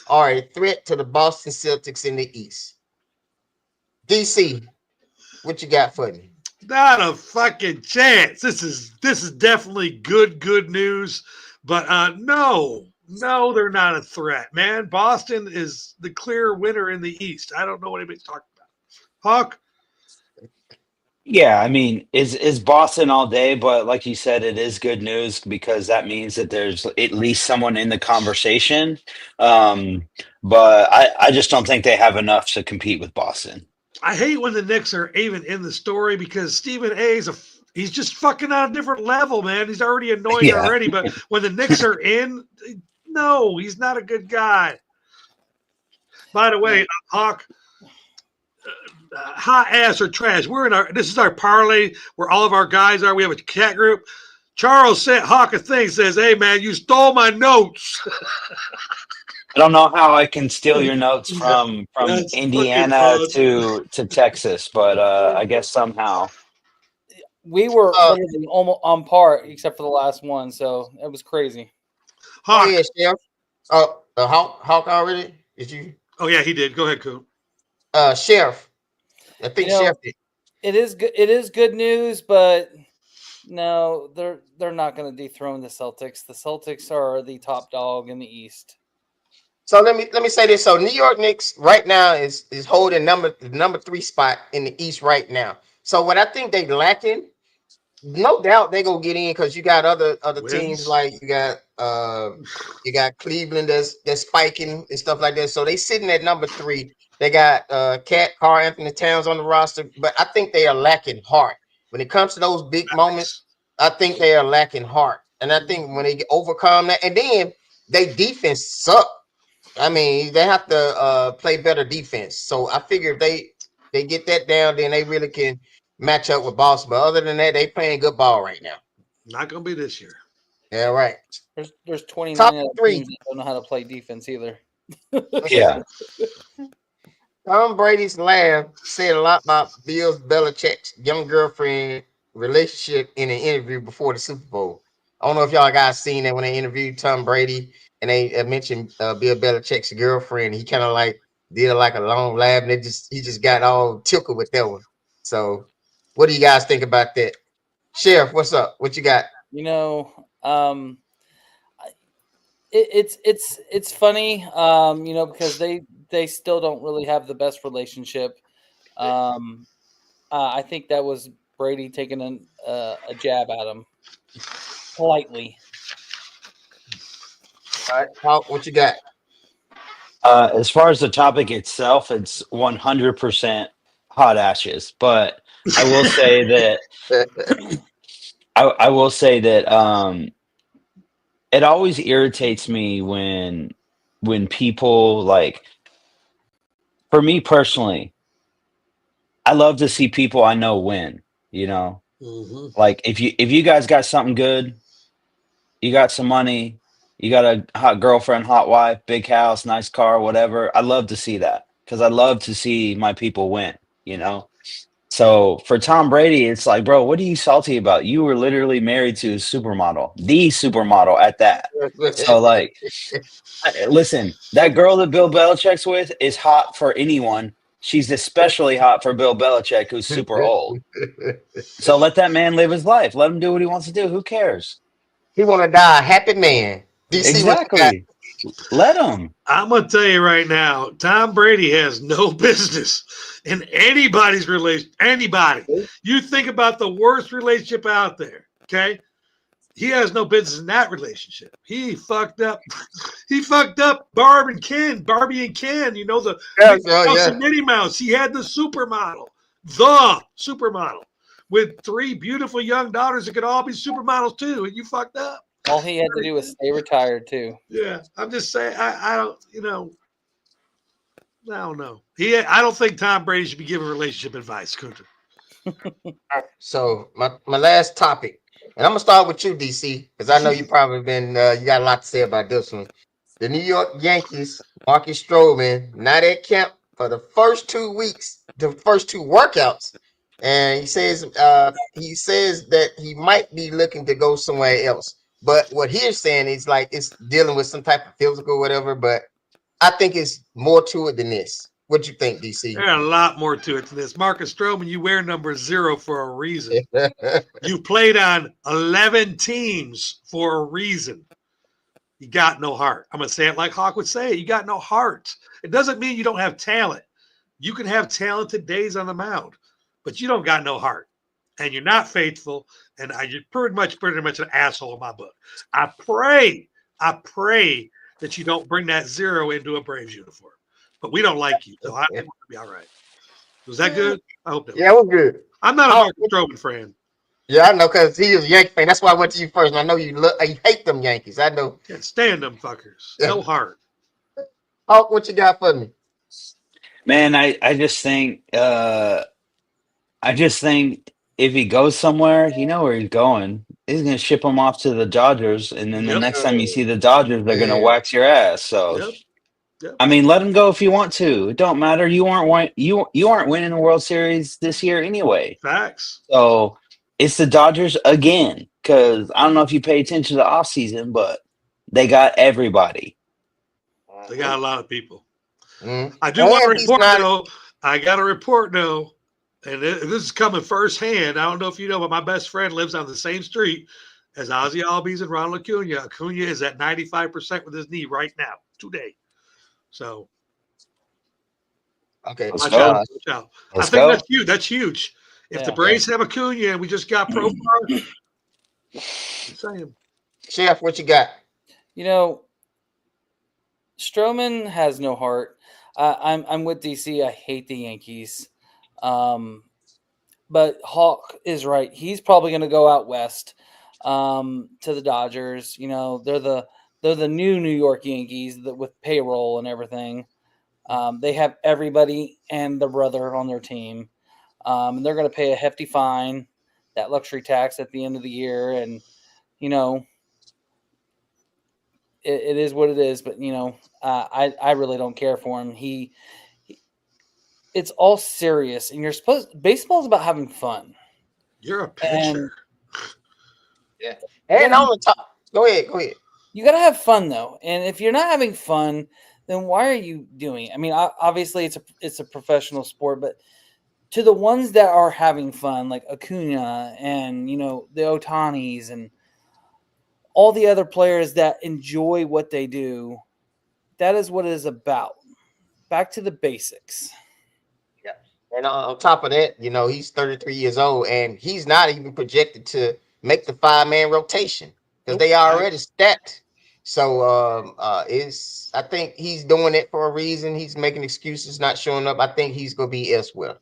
are a threat to the Boston Celtics in the East. DC, what you got for me?
Not a fucking chance. This is definitely good news. But no, they're not a threat, man. Boston is the clear winner in the East. I don't know what anybody's talking about. Hawk?
Yeah, I mean, is Boston all day, but like you said, it is good news because that means that there's at least someone in the conversation. But I just don't think they have enough to compete with Boston.
I hate when the Knicks are even in the story because Stephen A. he's just fucking on a different level, man. He's already annoying already. But when the Knicks are in, no, he's not a good guy. By the way, Hawk, hot ass or trash. This is our parlay where all of our guys are. We have a cat group. Charles sent Hawk a thing, says, "Hey man, you stole my notes."
I don't know how I can steal your notes from
That's
Indiana to Texas, but I guess somehow.
We were literally almost on par except for the last one, so it was crazy.
Hawk.
Oh, yeah, Chef. Hawk already? Did you?
Oh yeah, he did. Go ahead, Coop.
Sheriff. I think Chef did.
It is good. It is good news, but no, they're not going to dethrone the Celtics. The Celtics are the top dog in the East.
So let me say this. So New York Knicks right now is holding the number 3 spot in the East right now. So what I think they lacking, no doubt they gonna get in because you got other teams like you got Cleveland that's spiking and stuff like that. So they sitting at number 3. They got Karl Anthony Towns on the roster, but I think they are lacking heart when it comes to those big moments. I think they are lacking heart, and I think when they overcome that, and then they defense suck. I mean, they have to play better defense. So I figure if they get that down, then they really can match up with Boston. But other than that, they playing good ball right now.
Not gonna be this year.
Yeah, right.
There's 29
Top
other
3
teams that don't know how to play defense either.
Yeah.
Tom Brady's laugh said a lot about Bill Belichick's young girlfriend relationship in an interview before the Super Bowl. I don't know if y'all guys seen that when they interviewed Tom Brady and they mentioned Bill Belichick's girlfriend. He kind of like did like a long laugh, and he just got all tickled with that one. So, what do you guys think about that? Sheriff, what's up? What you got?
You know, it's funny, you know, because they still don't really have the best relationship. I think that was Brady taking a jab at him politely.
All right, Hawk, what you got?
As far as the topic itself, it's 100% hot ashes. But I will say that I will say that it always irritates me when people like. For me personally, I love to see people I know win. You know, like if you guys got something good, you got some money, you got a hot girlfriend, hot wife, big house, nice car, whatever. I love to see that because I love to see my people win, you know? So for Tom Brady, it's like, bro, what are you salty about? You were literally married to a supermodel, the supermodel at that. So, like, listen, that girl that Bill Belichick's with is hot for anyone. She's especially hot for Bill Belichick, who's super old. So let that man live his life. Let him do what he wants to do. Who cares?
He want to die a happy man. DC, what you got?
Exactly. Let him.
I'm gonna tell you right now, Tom Brady has no business in anybody's relation. Anybody. You think about the worst relationship out there, okay? He has no business in that relationship. He fucked up. He fucked up Barbie and Ken. You know, the Mouse and Minnie Mouse. He had the supermodel with 3 beautiful young daughters that could all be supermodels too, and you fucked up.
All he had to do was stay retired too.
Yeah, I'm just saying. I don't. You know, I don't know. I don't think Tom Brady should be giving relationship advice, Kunta.
So my last topic, and I'm gonna start with you, DC, because I know you probably been you got a lot to say about this one. The New York Yankees, Marcus Stroman, not at camp for the first 2 weeks, the first 2 workouts, and he says that he might be looking to go somewhere else. But what he's saying is like it's dealing with some type of physical whatever. But I think it's more to it than this. What you think, DC?
There's a lot more to it than this. Marcus Stroman, you wear number 0 for a reason. You played on 11 teams for a reason. You got no heart. I'm going to say it like Hawk would say it. You got no heart. It doesn't mean you don't have talent. You can have talented days on the mound, but you don't got no heart. And you're not faithful. And you're pretty much an asshole in my book. I pray that you don't bring that 0 into a Braves uniform. But we don't like you, so I think we'll be all right. Was that good? I hope that was.
Yeah, we're good.
I'm not a Marcus Stroman fan.
Yeah, I know, because he is a Yankee fan. That's why I went to you first. And I know you hate them Yankees. I know.
Can't stand them fuckers. No heart.
Oh, what you got for me?
Man, I just think if he goes somewhere, you know where he's going. He's gonna ship him off to the Dodgers, and then the next time you see the Dodgers, they're gonna wax your ass. So I mean, let him go if you want to. It don't matter. You aren't winning the World Series this year anyway.
Facts.
So it's the Dodgers again, because I don't know if you pay attention to the offseason, but they got everybody.
They got a lot of people.
Mm-hmm.
I do want to report, though. I got to report, though, and this is coming firsthand. I don't know if you know, but my best friend lives on the same street as Ozzy Albies and Ronald Acuna. Acuna is at 95% with his knee right now, today. So,
okay,
watch out. I think that's huge. That's huge. If the Braves have Acuna and we just got Profar, I'm saying.
Chef, what you got?
You know, Stroman has no heart. I'm with DC. I hate the Yankees. But Hawk is right. He's probably going to go out west to the Dodgers. You know, they're the new New York Yankees with payroll and everything. They have everybody and the brother on their team. And they're going to pay a hefty fine, that luxury tax at the end of the year. And, you know, it is what it is. But, you know, I really don't care for him. It's all serious. And baseball is about having fun.
You're a pitcher.
And on the top. Go ahead.
You got to have fun, though. And if you're not having fun, then why are you doing it? I mean, obviously it's a professional sport, but to the ones that are having fun, like Acuna and, you know, the Otanis and all the other players that enjoy what they do, that is what it is about. Back to the basics.
And on top of that, he's 33 years old, and he's not even projected to make the 5-man rotation because they already stacked. So I think he's doing it for a reason. He's making excuses, not showing up. I think he's gonna be elsewhere.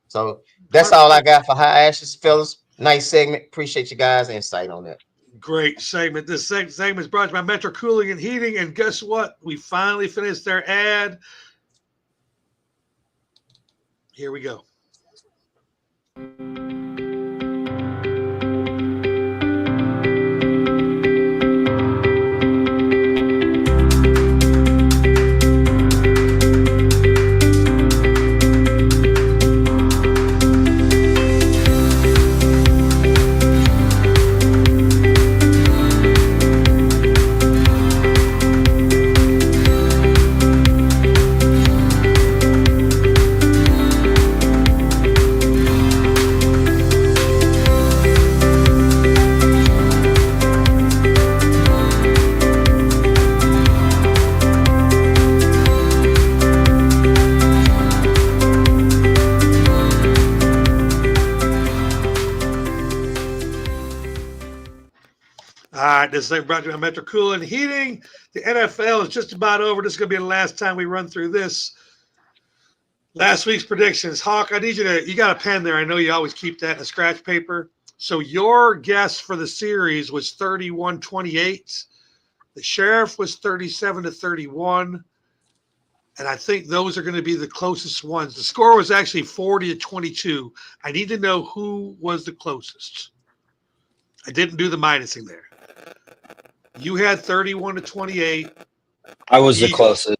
So that's all I got for High Ashes, fellas. Nice segment. Appreciate you guys' insight on that.
Great segment. This segment is brought to you by Metro Cooling and Heating. And guess what? We finally finished their ad. Here we go. All right, this is brought to you by Metro Cooling and Heating. The NFL is just about over. This is going to be the last time we run through this. Last week's predictions. Hawk, I need you got a pen there. I know you always keep that in a scratch paper. So your guess for the series was 31-28. The Sheriff was 37-31. And I think those are going to be the closest ones. The score was actually 40-22. I need to know who was the closest. I didn't do the minusing there. You had 31-28.
I was the closest.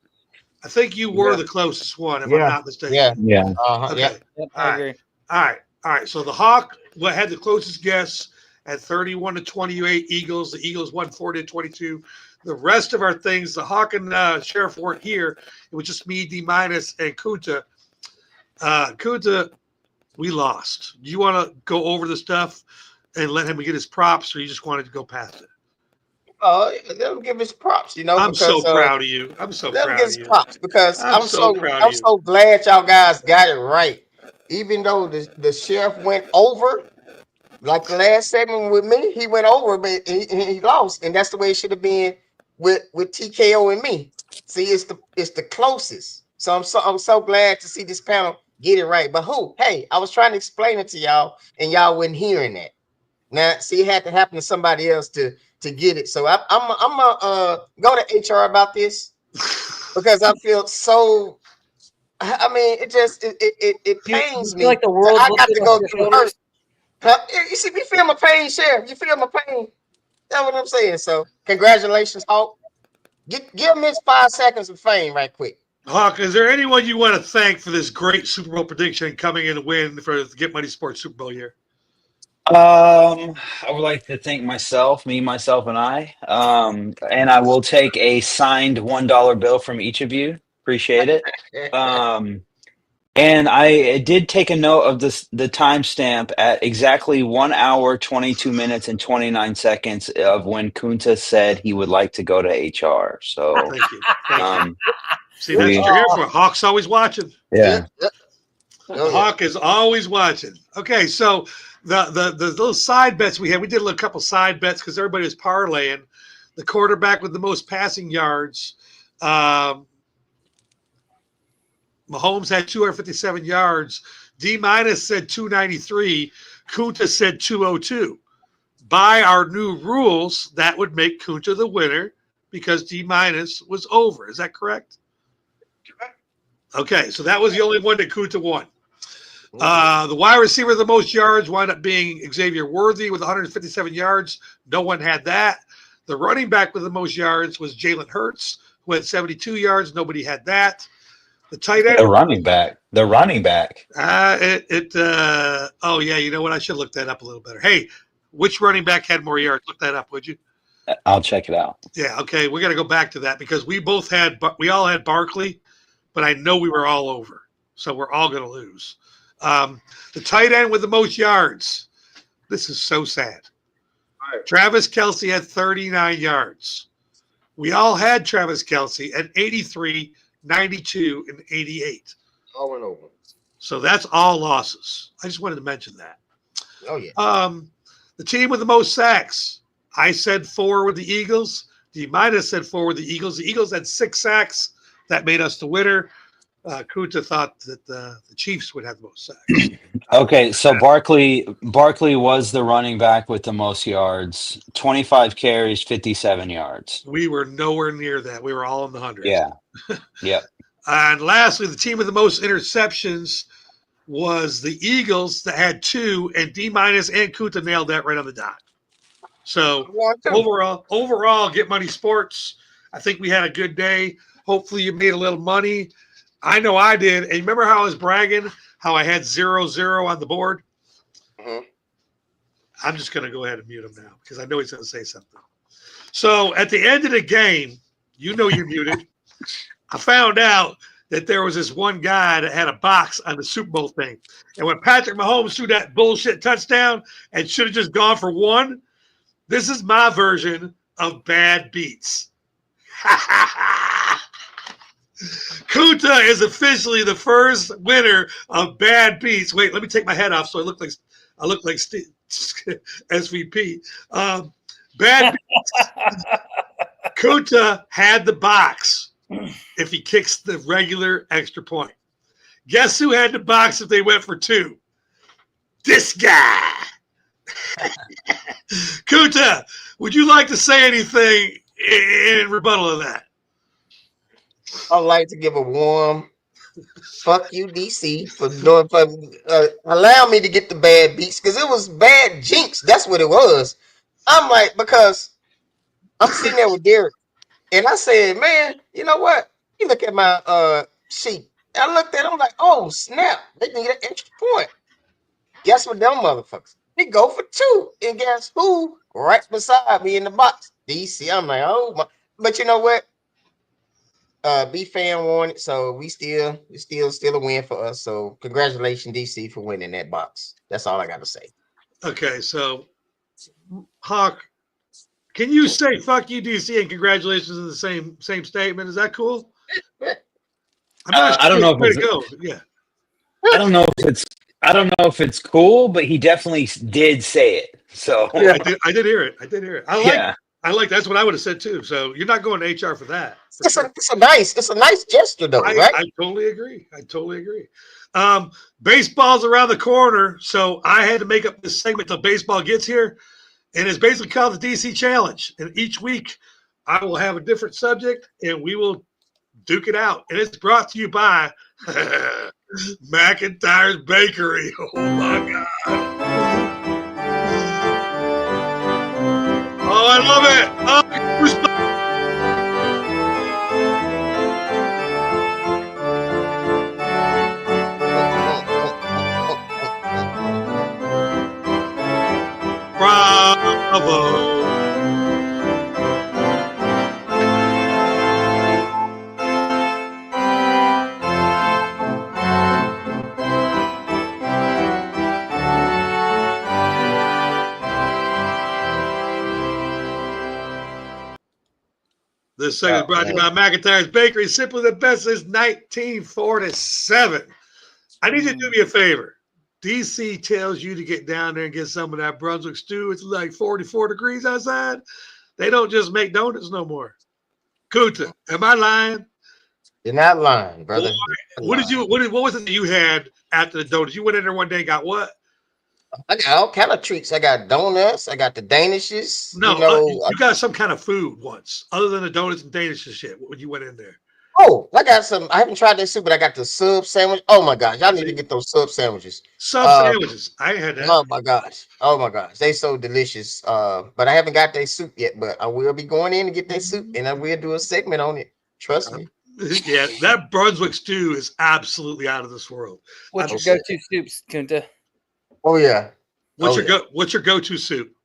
I think you were the closest one, if I'm not mistaken.
Yeah.
Okay.
Yeah.
I agree.
All right. So the Hawk had the closest guess at 31-28 Eagles. The Eagles won 40-22. The rest of our things, the Hawk and Sheriff weren't here. It was just me, D- and Kunta. Kunta, we lost. Do you want to go over the stuff and let him get his props, or you just wanted to go past it?
Let him give his props,
I'm so proud of you. I'm so
let him
proud
give
of
his
you.
props because
I'm so proud of
I'm
you.
so glad y'all guys got it right. Even though the Sheriff went over, like the last segment with me, he went over, but he lost, and that's the way it should have been with TKO and me. See, it's the closest. So I'm so glad to see this panel get it right. But who? Hey, I was trying to explain it to y'all, and y'all wasn't hearing that. Now, see, it had to happen to somebody else to get it. So I'm gonna go to HR about this because I feel so. I mean, it pains me.
Like the world.
I got to go through first. You see, you feel my pain, Sheriff. You feel my pain. That's what I'm saying. So, congratulations, Hawk. Give him his 5 seconds of fame right quick.
Hawk, is there anyone you want to thank for this great Super Bowl prediction coming in to win for the Get Money Sports Super Bowl year?
I would like to thank myself, and I. And I will take a signed $1 bill from each of you. Appreciate it. And I did take a note of the timestamp at exactly 1 hour, 22 minutes, and 29 seconds of when Kunta said he would like to go to HR. So
Thank you. See, that's what you're here for. Hawk's always watching.
Yeah.
Hawk is always watching. Okay, so the little side bets we had, we did a couple side bets because everybody was parlaying. The quarterback with the most passing yards. Mahomes had 257 yards. D- said 293. Kunta said 202. By our new rules, that would make Kunta the winner because D- was over. Is that correct? Okay, so that was the only one that Kunta won. The wide receiver with the most yards wound up being Xavier Worthy with 157 yards. No one had that. The running back with the most yards was Jalen Hurts, who had 72 yards. Nobody had that. The tight end.
The running back.
Oh, yeah, you know what? I should look that up a little better. Hey, which running back had more yards? Look that up, would you?
I'll check it out.
Yeah, okay. We got to go back to that because we all had Barkley, but I know we were all over. So we're all going to lose. The tight end with the most yards. This is so sad. Right. Travis Kelce had 39 yards. We all had Travis Kelce at 83, 92, and 88.
All went over.
So that's all losses. I just wanted to mention that.
Oh yeah.
The team with the most sacks. I said 4 with the Eagles. D minus said 4 with the Eagles. The Eagles had 6 sacks. That made us the winner. Kuta thought that the Chiefs would have the most sacks.
Okay, so Barkley was the running back with the most yards, 25 carries, 57 yards.
We were nowhere near that. We were all in the hundreds.
Yeah. Yep.
And lastly, the team with the most interceptions was the Eagles that had 2, and D minus and Kuta nailed that right on the dot. So overall, Get Money Sports, I think we had a good day. Hopefully you made a little money. I know I did. And remember how I was bragging how I had 0-0 on the board?
Mhm.
I'm just going to go ahead and mute him now because I know he's going to say something. So at the end of the game, you know you're muted. I found out that there was this one guy that had a box on the Super Bowl thing. And when Patrick Mahomes threw that bullshit touchdown and should have just gone for 1, this is my version of bad beats. Kuta is officially the first winner of bad beats. Wait, let me take my head off so I look like SVP. Bad beats. Kuta had the box if he kicks the regular extra point. Guess who had the box if they went for 2? This guy. Kuta, would you like to say anything in rebuttal of that?
I'd like to give a warm fuck you, DC, for allow me to get the bad beats because it was bad jinx. That's what it was. I'm like, because I'm sitting there with Derek, and I said, man, you know what? You look at my sheet. I looked at it, I'm like, oh snap, they need an extra point. Guess what them motherfuckers? They go for 2. And guess who? Right beside me in the box. DC. I'm like, oh my. But you know what? B fan won it, so we still a win for us. So congratulations, DC, for winning that box. That's all I got to say.
Okay, so Hawk, can you say "fuck you, DC" and congratulations in the same statement? Is that cool? I'm not sure
I don't know
which way
if
to go. Yeah,
I don't know if it's cool, but he definitely did say it. So
yeah, I did hear it. I like that's what I would have said too. So you're not going to HR for that.
It's a nice gesture though, right?
I totally agree. Baseball's around the corner, so I had to make up this segment till baseball gets here, and it's basically called the DC Challenge. And each week, I will have a different subject, and we will duke it out. And it's brought to you by McIntyre's Bakery. Oh my God! Oh, I love it. Oh, bravo. This segment brought to you by McIntyre's Bakery. Simply the best since 1947. I need you to do me a favor. DC tells you to get down there and get some of that Brunswick stew. It's like 44 degrees outside. They don't just make donuts no more. Kuta, am I lying?
You're not lying, brother.
What was it that you had after the donuts? You went in there one day and got what?
I got all kind of treats. I got donuts. I got the Danishes.
No,
you know,
you got some kind of food once, other than the donuts and Danishes shit. When you went in there.
Oh, I got some. I haven't tried that soup, but I got the sub sandwich. Oh my gosh, y'all need to get those sub sandwiches.
Sandwiches. I ain't had that.
Oh my gosh, they so delicious. But I haven't got their soup yet. But I will be going in to get their soup, and I will do a segment on it. Trust me.
Yeah, that Brunswick stew is absolutely out of this world.
What's your go-to soups, Kunta?
Oh yeah.
What's your go-to soup?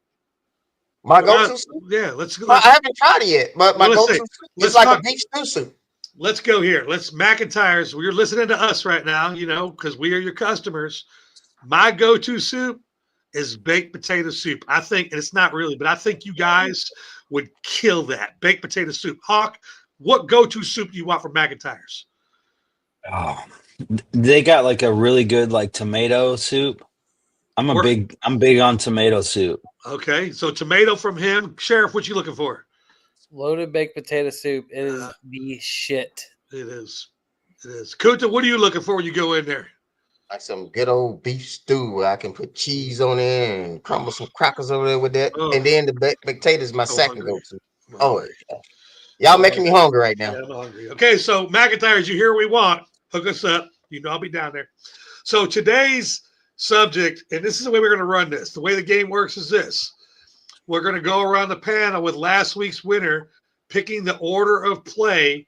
My go-to soup?
Yeah, let's go.
I haven't tried it yet, but my go-to soup is like a beef stew soup.
Let's go here. Let's McIntyre's. You're listening to us right now, you know, because we are your customers. My go-to soup is baked potato soup. I think, and it's not really, but I think you guys would kill that baked potato soup. Hawk, what go-to soup do you want from McIntyre's?
Oh, they got like a really good like tomato soup. I'm big on tomato soup.
Okay, so tomato from him. Sheriff, what you looking for?
Loaded baked potato soup is the shit.
It is. It is. Kuta, what are you looking for when you go in there?
Like some good old beef stew where I can put cheese on it and crumble some crackers over there with that.
Oh.
And then the baked potatoes my second
hungry.
go-to. Oh, yeah. Y'all making me hungry right now.
Yeah, I'm hungry. Okay, so McIntyre, you hear what we want? Hook us up. You know I'll be down there. So today's subject, and this is the way we're going to run this. The way the game works is this. We're going to go around the panel with last week's winner, picking the order of play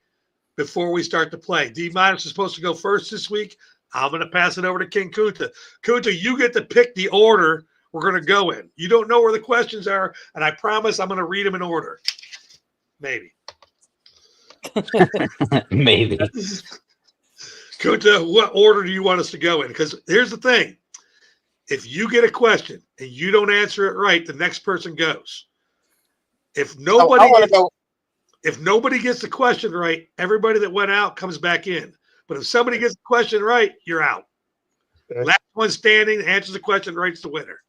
before we start to play. D-Minus is supposed to go first this week. I'm going to pass it over to King Kunta. Kunta, you get to pick the order we're going to go in. You don't know where the questions are, and I promise I'm going to read them in order. Maybe.
Maybe.
Kunta, what order do you want us to go in? Because here's the thing. If you get a question and you don't answer it right, the next person goes. If nobody gets the question right, everybody that went out comes back in. But if somebody gets the question right, you're out.
Okay.
Last one standing answers the question right is the winner.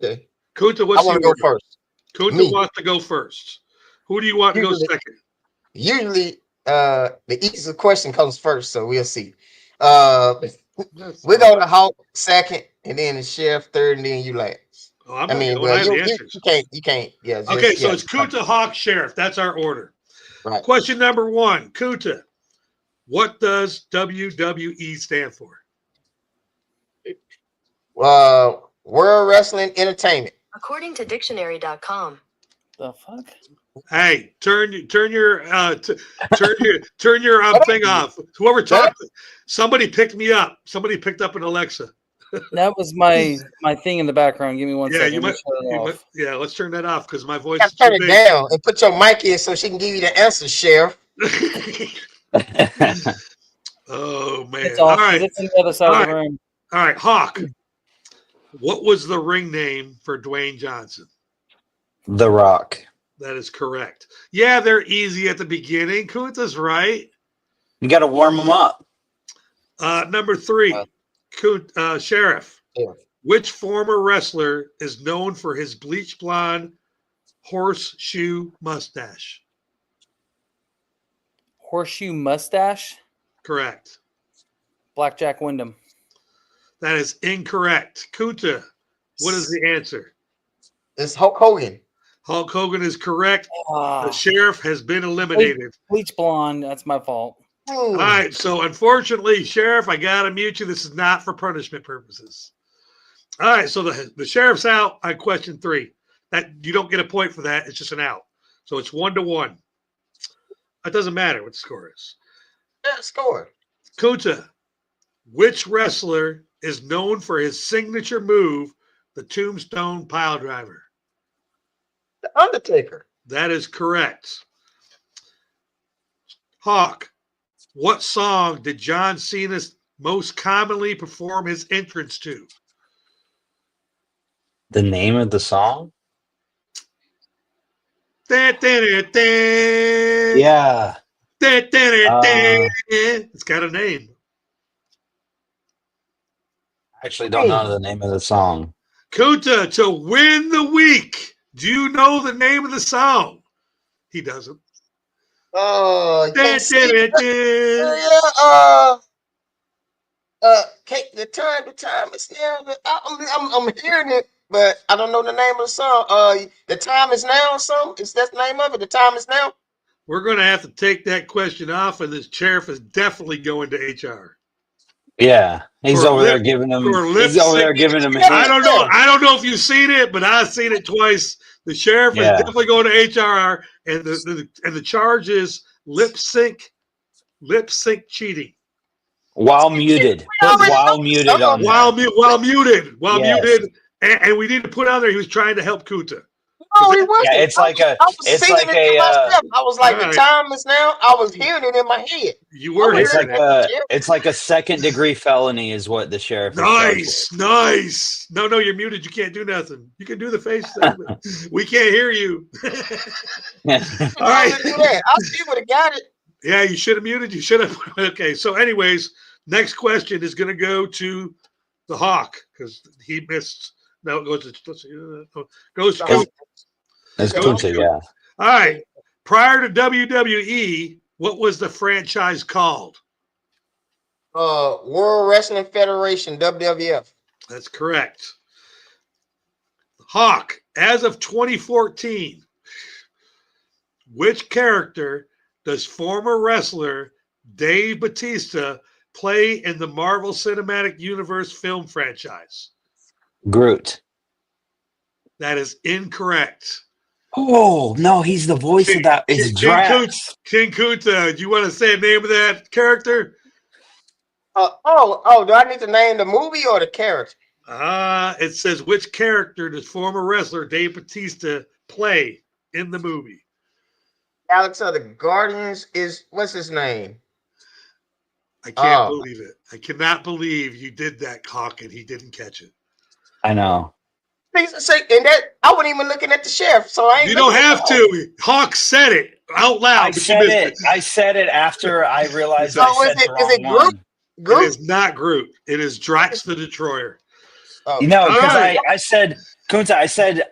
Okay.
Kunta, what's
I want to
your
go
order?
first.
Kunta
Me.
wants to go first. Who do you want to go second?
Usually, the easiest question comes first, so we'll see. We go to Hawk second, and then the Sheriff third, and then you last.
Oh, I'm
I
not
mean,
going. I have the
you
answers.
can't. Yeah.
Okay, so it's Kunta, Hawk, Sheriff. That's our order.
Right.
Question number one, Kunta. What does WWE stand for?
World Wrestling Entertainment.
According to dictionary.com.
The fuck?
Hey, turn your thing off. Whoever talked, somebody picked me up. Somebody picked up an Alexa.
That was my thing in the background. Give me one second.
You
Let me
might,
shut it off.
yeah, let's turn that off because my voice
You
is
gotta
too
turn it
big.
down and put your mic in so she can give you the answer, Sheriff.
Oh man!
It's off.
All right,
It's on the other side of the room.
all right, Hawk. What was the ring name for Dwayne Johnson?
The Rock.
That is correct. Yeah, they're easy at the beginning. Kunta's right.
You got to warm them up.
Number three, Sheriff.
Yeah.
Which former wrestler is known for his bleach blonde horseshoe mustache?
Horseshoe mustache?
Correct.
Blackjack Wyndham.
That is incorrect. Kunta, what is the answer?
It's Hulk Hogan.
Hulk Hogan is correct.
Ah,
The Sheriff has been eliminated.
bleach blonde. That's my fault.
All right, so unfortunately, Sheriff, I gotta mute you. This is not for punishment purposes. All right, so the Sheriff's out on question 3. That you don't get a point for that. It's just an out. So it's 1-1. It doesn't matter what the score is.
Yeah, score.
Kunta, which wrestler is known for his signature move, the Tombstone Pile Driver?
The Undertaker.
That is correct. Hawk, what song did John Cena most commonly perform his entrance to?
The name of the song?
Yeah.
Yeah.
It's got a name.
I actually don't know the name of the song.
Kunta, to win the week, do you know the name of the song? He doesn't.
Oh, the time is now. I'm hearing it, but I don't know the name of the song. The time is now or something. Is that the name of it? The time is now.
We're going to have to take that question off, and this sheriff is definitely going to HR.
Yeah, he's
For
over
lip-
there giving him.
for lip
He's over there
sync.
giving him.
I don't know. I don't know if you've seen it, but I've seen it twice. The sheriff is
Yeah.
definitely going to HR, and the charge is lip sync cheating.
While muted. Put while muted on there.
While muted,
Yes.
muted, and we need to put on there. He was trying to help Kunta.
No, he wasn't.
Yeah, it's like a.
I was
It's
singing
like
it to
a.
myself. I was like,
Alright.
the time is now. I was hearing it in my head.
You were
It's
hearing
like
that.
a. It's like a second-degree felony, is what the sheriff. Is charged
Nice. No, you're muted. You can't do nothing. You can do the face thing, but we can't hear you.
with.
All right.
Do that. I still would have got it.
Yeah, you should have muted. You should have. Okay. So, anyways, next question is going to go to the Hawk because he missed. No, it goes to goes to.
That's-
That's
Go
Kunta,
to-
yeah.
All right. Prior to WWE, what was the franchise called?
World Wrestling Federation, WWF.
That's correct. Hawk, as of 2014, which character does former wrestler Dave Bautista play in the Marvel Cinematic Universe film franchise?
Groot.
That is incorrect.
Oh no, he's the voice of that. It's Drax.
King Kunta, do you want to say the name of that character?
Do I need to name the movie or the character?
It says which character does former wrestler Dave Bautista play in the movie?
Alex of the Guardians is what's his name?
I can't believe it. I cannot believe you did that, Hawk, and he didn't catch it.
I know.
Say, and that I wasn't even looking at the sheriff, so I ain't.
You don't have to. Hawk said it out loud.
I said it. I said it after I realized. I said the wrong one.
Groot? It is not Groot. It is Drax the Destroyer.
You know, because I said Kunta,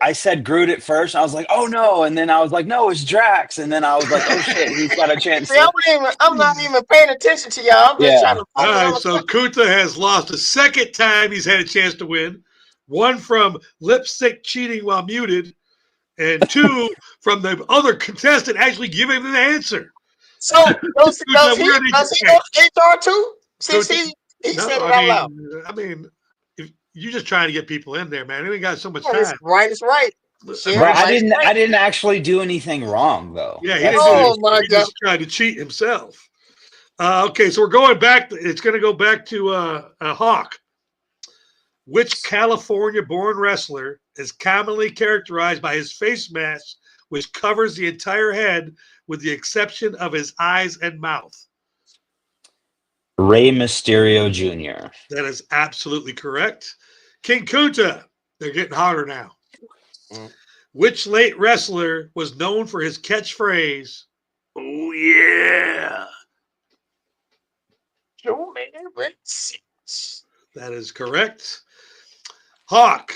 I said Groot at first. And I was like, oh no, and then I was like, no, it's Drax, and then I was like, oh shit, he's got a chance.
See, I'm not even paying attention to y'all. I'm just trying to.
All right, so Kunta has lost a second time he's had a chance to win. One from lipstick cheating while muted, and two from the other contestant actually giving him the answer.
So does he go to HR too? See, he said it out loud.
I mean, if you're just trying to get people in there, man. We got so much time.
It's right.
Bro, I didn't actually do anything wrong though.
Yeah, he didn't. He just tried to cheat himself. Okay, so we're going back. It's going to go back to Hawk. Which California-born wrestler is commonly characterized by his face mask, which covers the entire head with the exception of his eyes and mouth?
Rey Mysterio Jr.
That is absolutely correct. King Kunta, they're getting hotter now. Which late wrestler was known for his catchphrase, "Oh yeah"? That is correct. Hawk,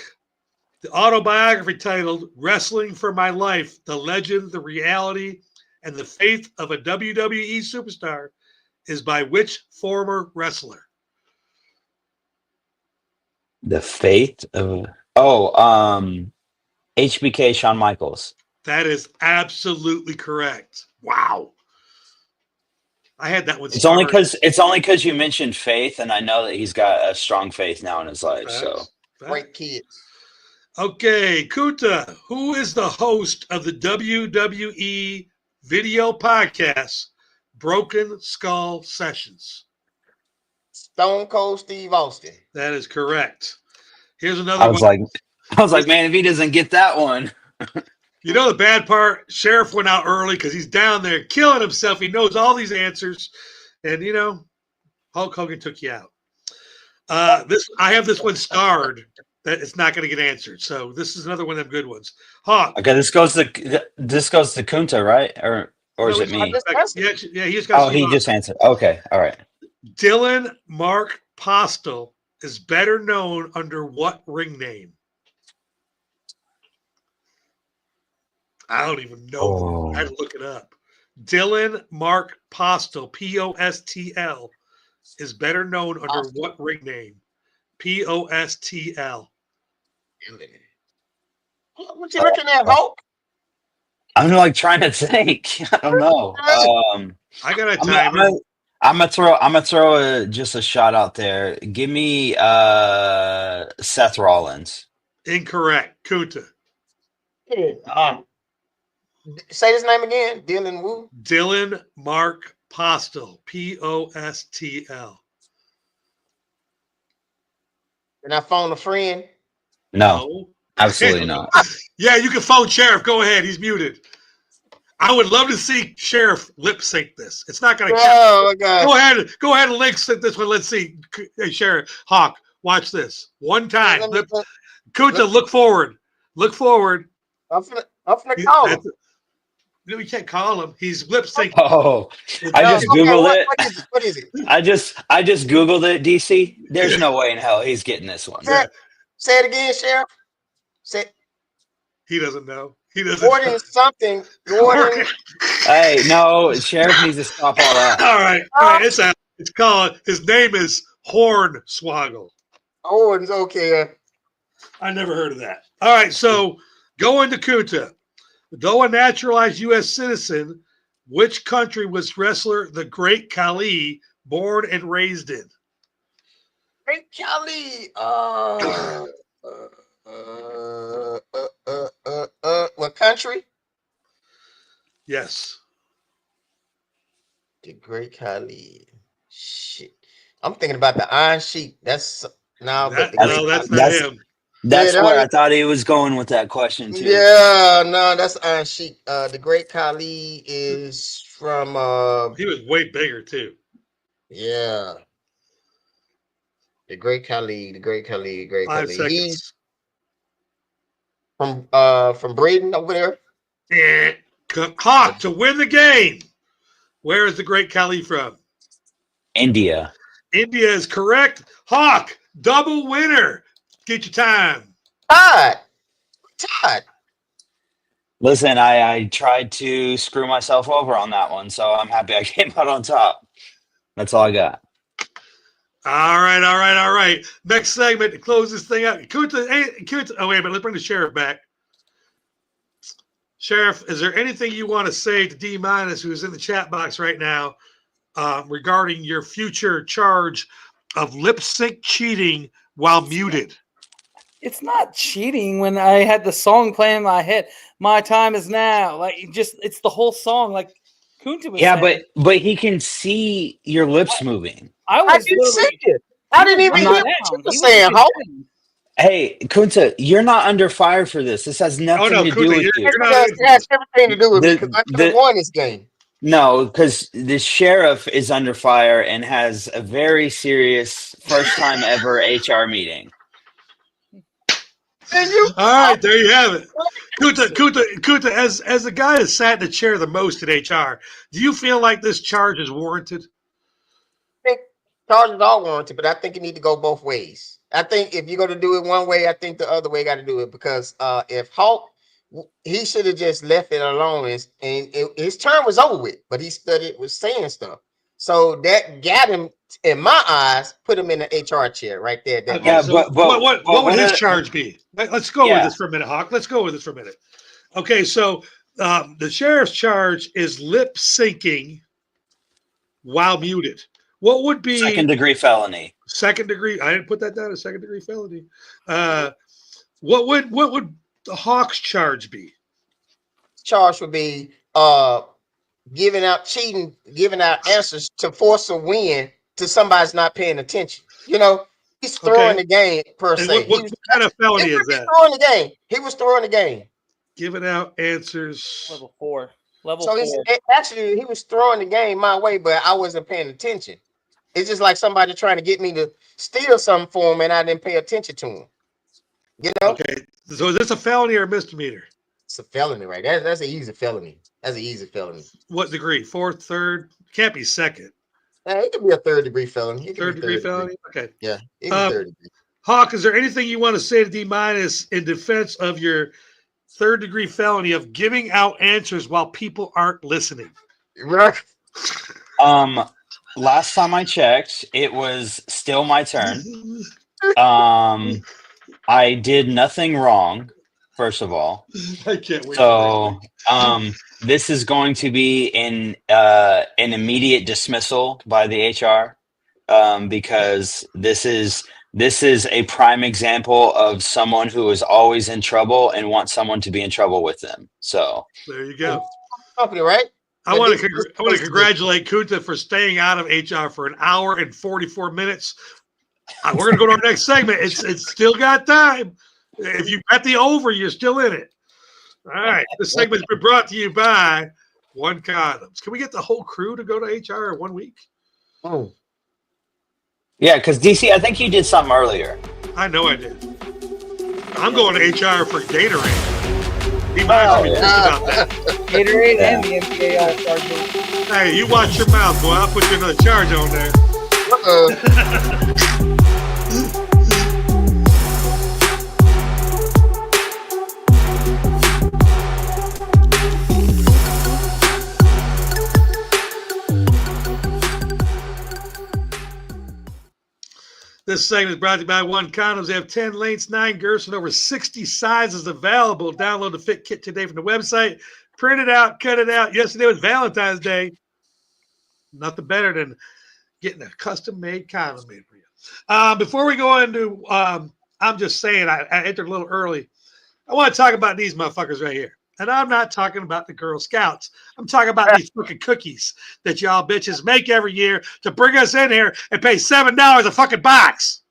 the autobiography titled Wrestling for My Life, The Legend, the Reality, and the Faith of a WWE Superstar is by which former wrestler?
The Faith of HBK Shawn Michaels.
That is absolutely correct. Wow. I had that one.
It's only because you mentioned faith, and I know that he's got a strong faith now in his life. So
great kid.
Okay, Kunta, who is the host of the WWE video podcast Broken Skull Sessions?
Stone Cold Steve Austin.
That is correct. Here's another
I was
one.
like, man, if he doesn't get that one.
You know the bad part? Sheriff went out early because he's down there killing himself. He knows all these answers. And, Hulk Hogan took you out. I have this one starred that it's not going to get answered. So this is another one of them good ones. Hawk.
Okay, this goes to Kunta, right? Or is it me?
Yeah, he just got.
Oh, he just answered. Okay, all right.
Dylan Mark Postel is better known under what ring name? I don't even know.
Oh.
I had to look it up. Dylan Mark Postel, Postl, is better known under what ring name? Postl.
What you looking at, Hulk?
I'm like trying to think. I don't know.
I got a timer.
I'm gonna throw just a shot out there. Give me Seth Rollins.
Incorrect. Kunta.
Say his name again. Dylan Wu.
Dylan Mark Postel. Postl.
And I phone a friend.
No, absolutely not.
Yeah, you can phone Sheriff. Go ahead. He's muted. I would love to see Sheriff lip sync this. It's not going to count.
Oh, God.
Go ahead and lip sync this one. Let's see. Hey, Sheriff. Hawk, watch this. One time. Kunta, look forward. Look forward.
I'm finna call him.
No, you can't call him. He's lip syncing.
Oh, I
No,
just
okay,
Googled it.
What is it?
I just Googled it, DC. There's no way in hell he's getting this one.
Yeah.
Say it again, Sheriff. Say
He doesn't know. He doesn't.
Gordon something. Gordon.
Hey, no, Sheriff needs to stop all that.
All right. It's out. It's called. His name is Hornswoggle.
Gordon's okay.
I never heard of that. All right. So going to Kunta. Though a naturalized U.S. citizen, which country was wrestler the Great Khali born and raised in?
Great Khali. What country?
Yes.
The Great Khali. Shit. I'm thinking about the Iron Sheik. That's no, but the
No,
Great
that's
Khali.
not
That's-
him.
That's
Yeah,
where I thought he was going with that question too.
Yeah, no, that's Iron Sheik. The Great Khali is from
He was way bigger too.
yeah. The Great Khali, the Great Khali, the Great
5
Khali. He's
seconds.
from Braden over there.
Hawk to win the game. Where is the Great Khali from?
India.
India is correct. Hawk, double winner. Get your time.
Todd.
Listen, I tried to screw myself over on that one, so I'm happy I came out on top. That's all I got.
All right. Next segment to close this thing out. Kunta, oh, wait a minute. Let's bring the sheriff back. Sheriff, is there anything you want to say to D Minus, who's in the chat box right now, regarding your future charge of lip sync cheating while muted?
It's not cheating when I had the song playing in my head. My time is now. Like it's the whole song. Like Kunta was
Yeah,
saying.
but he can see your lips moving.
I
I
was
didn't see
literally
it. I didn't even
I'm
hear
not
what
down.
you were
He was
saying,
just
Hulk.
saying.
Hey, Kunta, you're not under fire for this. This has nothing
no,
to do
Kunta,
with
you're-
you.
you're not
It has everything to do with me
The-
because I could
the-
have won this game.
No, because the sheriff is under fire and has a very serious first time ever HR meeting.
And you
All right, there you have it. Kunta, as the guy that sat in the chair the most in HR, do you feel like this charge is warranted?
think charges are warranted, but I think you need to go both ways. I think if you're going to do it one way, I think the other way got to do it because if Hulk, he should have just left it alone and his term was over with, but he was saying stuff. So that got him, in my eyes, put him in the HR chair right there. That
Okay,
Yeah,
so
but-
what would his
what-
charge be? Let's go with
Yeah.
this for a minute, Hawk. Let's go with this for a minute. Okay, so the sheriff's charge is lip syncing while muted. What would be
Second degree felony.
second degree? I didn't put that down as second degree felony. What would the Hawk's charge be?
charge would be giving out answers to force a win to somebody's not paying attention. You know, he's throwing
Okay.
the game per
And
se.
what kind of felony is that?
Throwing the game. He was throwing the game.
Giving out answers.
Level 4. Level
So
4.
he was throwing the game my way, but I wasn't paying attention. It's just like somebody trying to get me to steal something for him, and I didn't pay attention to him. You know,
Okay, so is this a felony or a misdemeanor?
it's a felony, right? That's an easy felony. That's an easy felony.
What degree? Fourth, third? Can't be second.
It could be a third degree felony. It could
Third
be
degree felony? Okay.
Yeah, it
Um,
be third degree.
Hawk, is there anything you want to say to D Minus in defense of your third degree felony of giving out answers while people aren't listening?
Right.
Last time I checked, it was still my turn. I did nothing wrong, first of all.
I can't wait.
So this is going to be an immediate dismissal by the HR because this is a prime example of someone who is always in trouble and wants someone to be in trouble with them. So
There you go.
Company, right?
I want to congratulate Kunta for staying out of HR for an hour and 44 minutes. We're gonna go to our next segment. It's still got time. If you got the over, you're still in it. All right. This segment's been brought to you by One Condoms. Can we get the whole crew to go to HR in 1 week?
Mm.
yeah, because DC, I think you did something earlier.
I know I did. I'm going to HR for Gatorade. He might
Oh,
be
yeah.
pissed about that.
Gatorade
Yeah.
and the NBA All-Star game.
Hey, you watch your mouth, boy. I'll put you another charge on there. This segment is brought to you by One Condoms. They have 10 lengths, 9 girths, and over 60 sizes available. Download the Fit Kit today from the website. Print it out, cut it out. Yesterday was Valentine's Day. Nothing better than getting a custom-made condom made for you. Before we go into, I'm just saying, I entered a little early. I want to talk about these motherfuckers right here. And I'm not talking about the Girl Scouts. I'm talking about these fucking cookies that y'all bitches make every year to bring us in here and pay $7 a fucking box.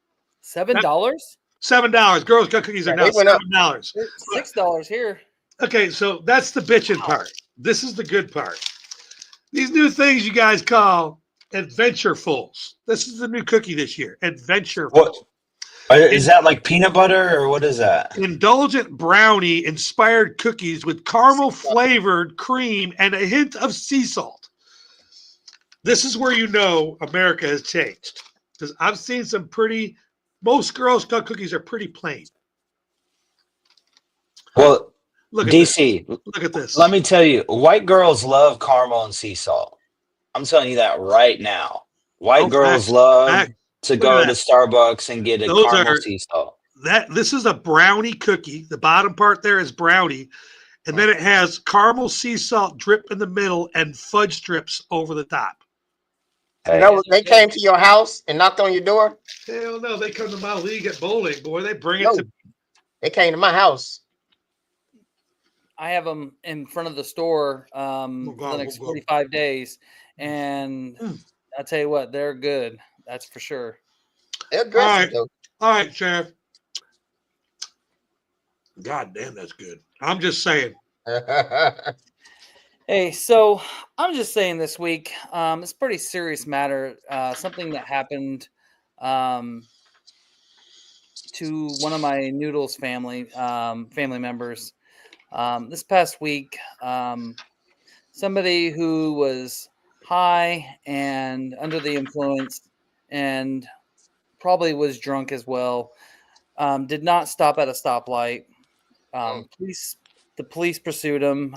$7?
$7. Girl Scout cookies are now
they went up.
$7.
$6 here.
Okay, so that's the bitching part. This is the good part. These new things you guys call Adventurefuls. This is the new cookie this year. Adventurefuls.
What is that, like peanut butter or what is that?
Indulgent brownie inspired cookies with caramel flavored cream and a hint of sea salt. This is where you know America has changed. Because I've seen some most Girl Scout cookies are pretty plain.
Well,
Look at
DC,
this. Look at this.
let me tell you, white girls love caramel and sea salt. I'm telling you that right now. White
Oh,
girls
fact.
love
Fact.
to
Look
go
at
to
that.
Starbucks and get a
Those
caramel
are-
sea salt.
This is a brownie cookie. The bottom part there is brownie. And then it has caramel sea salt drip in the middle and fudge strips over the top.
Hey,
They came to your house and knocked on your door.
Hell no, they come to my league at bowling, boy. They bring it
No,
to
they came to my house.
I have them in front of the store
Oh,
for
God,
the next
oh, God.
45 days. And I tell you what, they're good. That's for sure.
They're aggressive,
All right, Sheriff. God damn, that's good. I'm just saying.
though.
Hey, so I'm just saying this week, it's a pretty serious matter. Something that happened to one of my Noodles family members this past week. Somebody who was high and under the influence and probably was drunk as well. Did not stop at a stoplight. The police pursued him.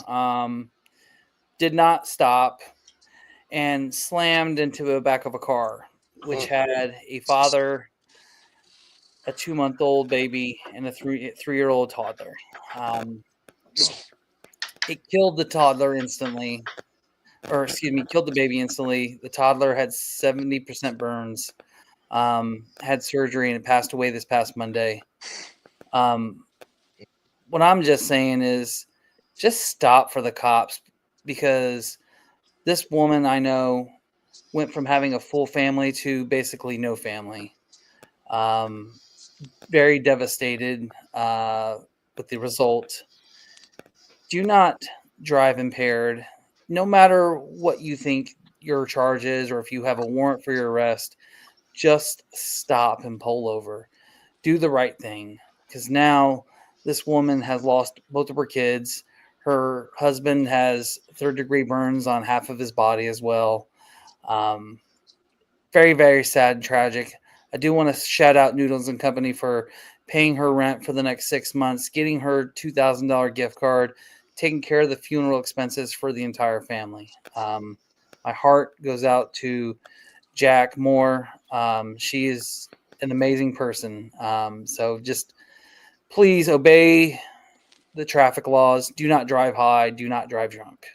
Did not stop and slammed into the back of a car, which had a father, a 2-month-old baby, and a three-year-old toddler. It killed the toddler instantly, killed the baby instantly. The toddler had 70% burns, had surgery, and it passed away this past Monday. What I'm just saying is just stop for the cops, because this woman I know went from having a full family to basically no family. Very devastated with the result. Do not drive impaired, no matter what you think your charge is or if you have a warrant for your arrest. Just stop and pull over. Do the right thing, because now this woman has lost both of her kids. Her husband has third-degree burns on half of his body as well. Very, very sad and tragic. I do want to shout out Noodles and Company for paying her rent for the next 6 months, getting her $2,000 gift card, taking care of the funeral expenses for the entire family. My heart goes out to Jack Moore. She is an amazing person. So just please obey the traffic laws. Do not drive high. Do not drive drunk.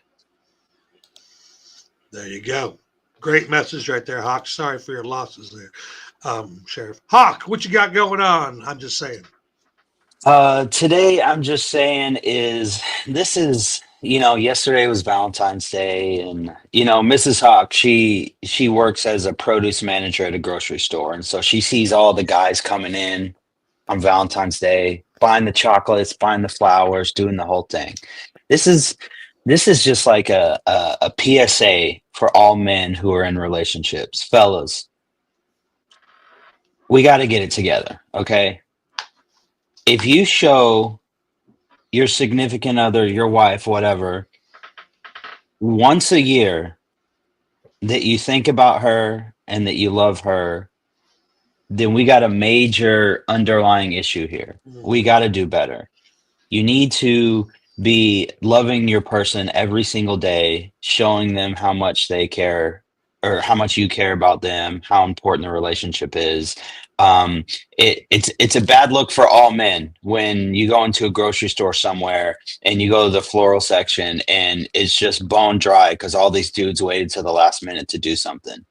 There you go. Great message right there, Hawk. Sorry for your losses there, Sheriff. Hawk, what you got going on? I'm just saying.
Today, I'm just saying this is, yesterday was Valentine's Day, and, Mrs. Hawk, she works as a produce manager at a grocery store. And so she sees all the guys coming in on Valentine's Day, buying the chocolates, buying the flowers, doing the whole thing. This is just like a PSA for all men who are in relationships. Fellas, we got to get it together, okay? If you show your significant other, your wife, whatever, once a year that you think about her and that you love her, then we got a major underlying issue here. We got to do better. You need to be loving your person every single day, showing them how much they care or how much you care about them, how important the relationship is. It's a bad look for all men when you go into a grocery store somewhere and you go to the floral section and it's just bone dry because all these dudes waited till the last minute to do something.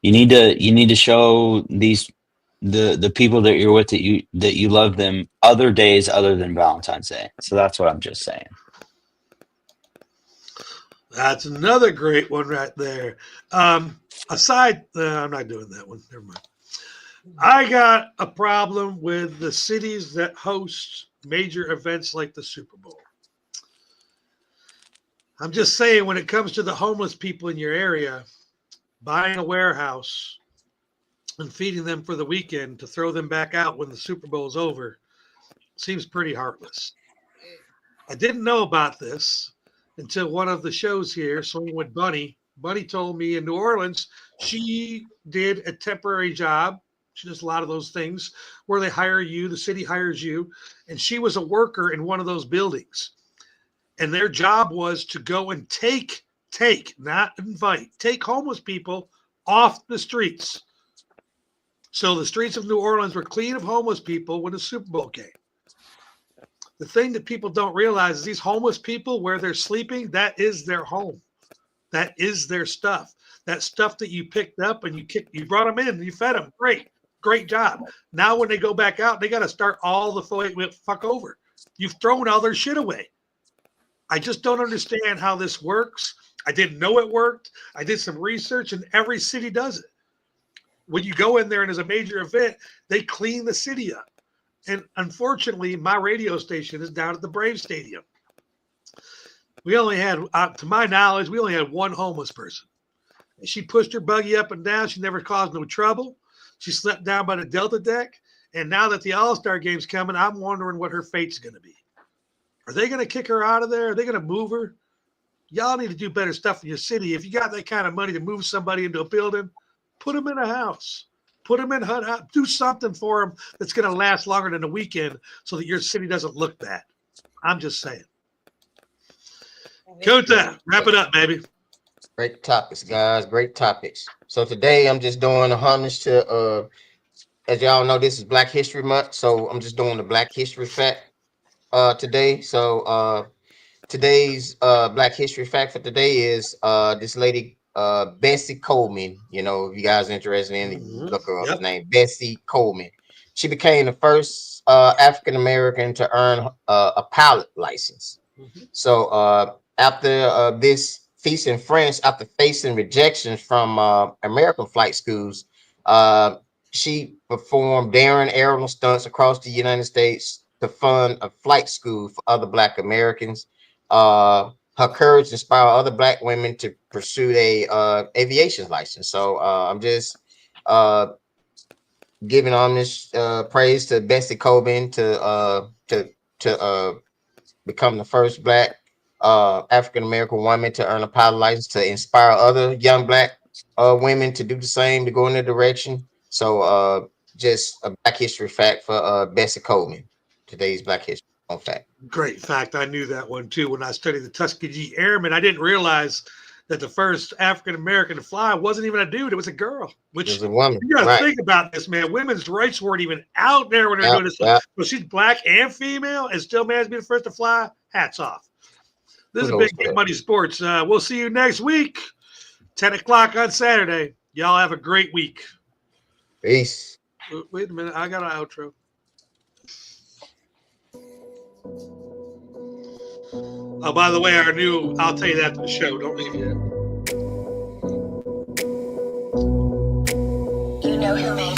You need to show the people that you're with that you love them other days other than Valentine's Day. So that's what I'm just saying.
That's another great one right there. I'm not doing that one. Never mind. I got a problem with the cities that host major events like the Super Bowl. I'm just saying, when it comes to the homeless people in your area, buying a warehouse and feeding them for the weekend to throw them back out when the Super Bowl is over seems pretty heartless. I didn't know about this until one of the shows here, Swinging with Bunny. Bunny told me in New Orleans, she did a temporary job. She does a lot of those things where they hire you, the city hires you, and she was a worker in one of those buildings. And their job was to go and take, not invite, take homeless people off the streets. So the streets of New Orleans were clean of homeless people when the Super Bowl came. The thing that people don't realize is these homeless people, where they're sleeping, that is their home. That is their stuff. That stuff that you picked up and you brought them in and you fed them. Great job. Now when they go back out, they got to start all the fuck over. You've thrown all their shit away. I just don't understand how this works. I didn't know it worked. I did some research, and every city does it. When you go in there and there's a major event, they clean the city up. And unfortunately, my radio station is down at the Brave Stadium. We only had, to my knowledge, one homeless person. And she pushed her buggy up and down. She never caused no trouble. She slept down by the Delta deck. And now that the All-Star game's coming, I'm wondering what her fate's going to be. Are they going to kick her out of there? Are they going to move her? Y'all need to do better stuff in your city. If you got that kind of money to move somebody into a building, put them in a house. Put them in HUD. Do something for them that's going to last longer than a weekend so that your city doesn't look bad. I'm just saying. Kota, wrap it up, baby.
Great topics, guys. Great topics. So today I'm just doing a homage to, as y'all know, this is Black History Month. So I'm just doing the Black History fact today. So today's Black History fact for today is this lady, Bessie Coleman. You know, if you guys are interested in it, look her up. Her name, Bessie Coleman. She became the first African American to earn a pilot license. So after this feast in France, after facing rejections from American flight schools, she performed daring aerial stunts across the United States to fund a flight school for other Black Americans. Her courage inspired other Black women to pursue a aviation license. So I'm just giving homage, praise to Bessie Coleman to become the first Black African American woman to earn a pilot license, to inspire other young Black women to do the same, to go in the direction. So just a Black History fact for Bessie Coleman. Today's Black History fact.
Great fact. I knew that one too when I studied the Tuskegee Airmen. I didn't realize that the first African American to fly wasn't even a dude; it was a girl. Which,
it was a woman.
You gotta think about this, man. Women's rights weren't even out there when they were doing this. But she's Black and female, and still managed to be the first to fly. Hats off. This is Big Game Money Sports. We'll see you next week, 10 o'clock on Saturday. Y'all have a great week.
Peace.
Wait a minute, I got an outro. Oh, by the way, I'll tell you that after the show. Don't leave yet.
You know who made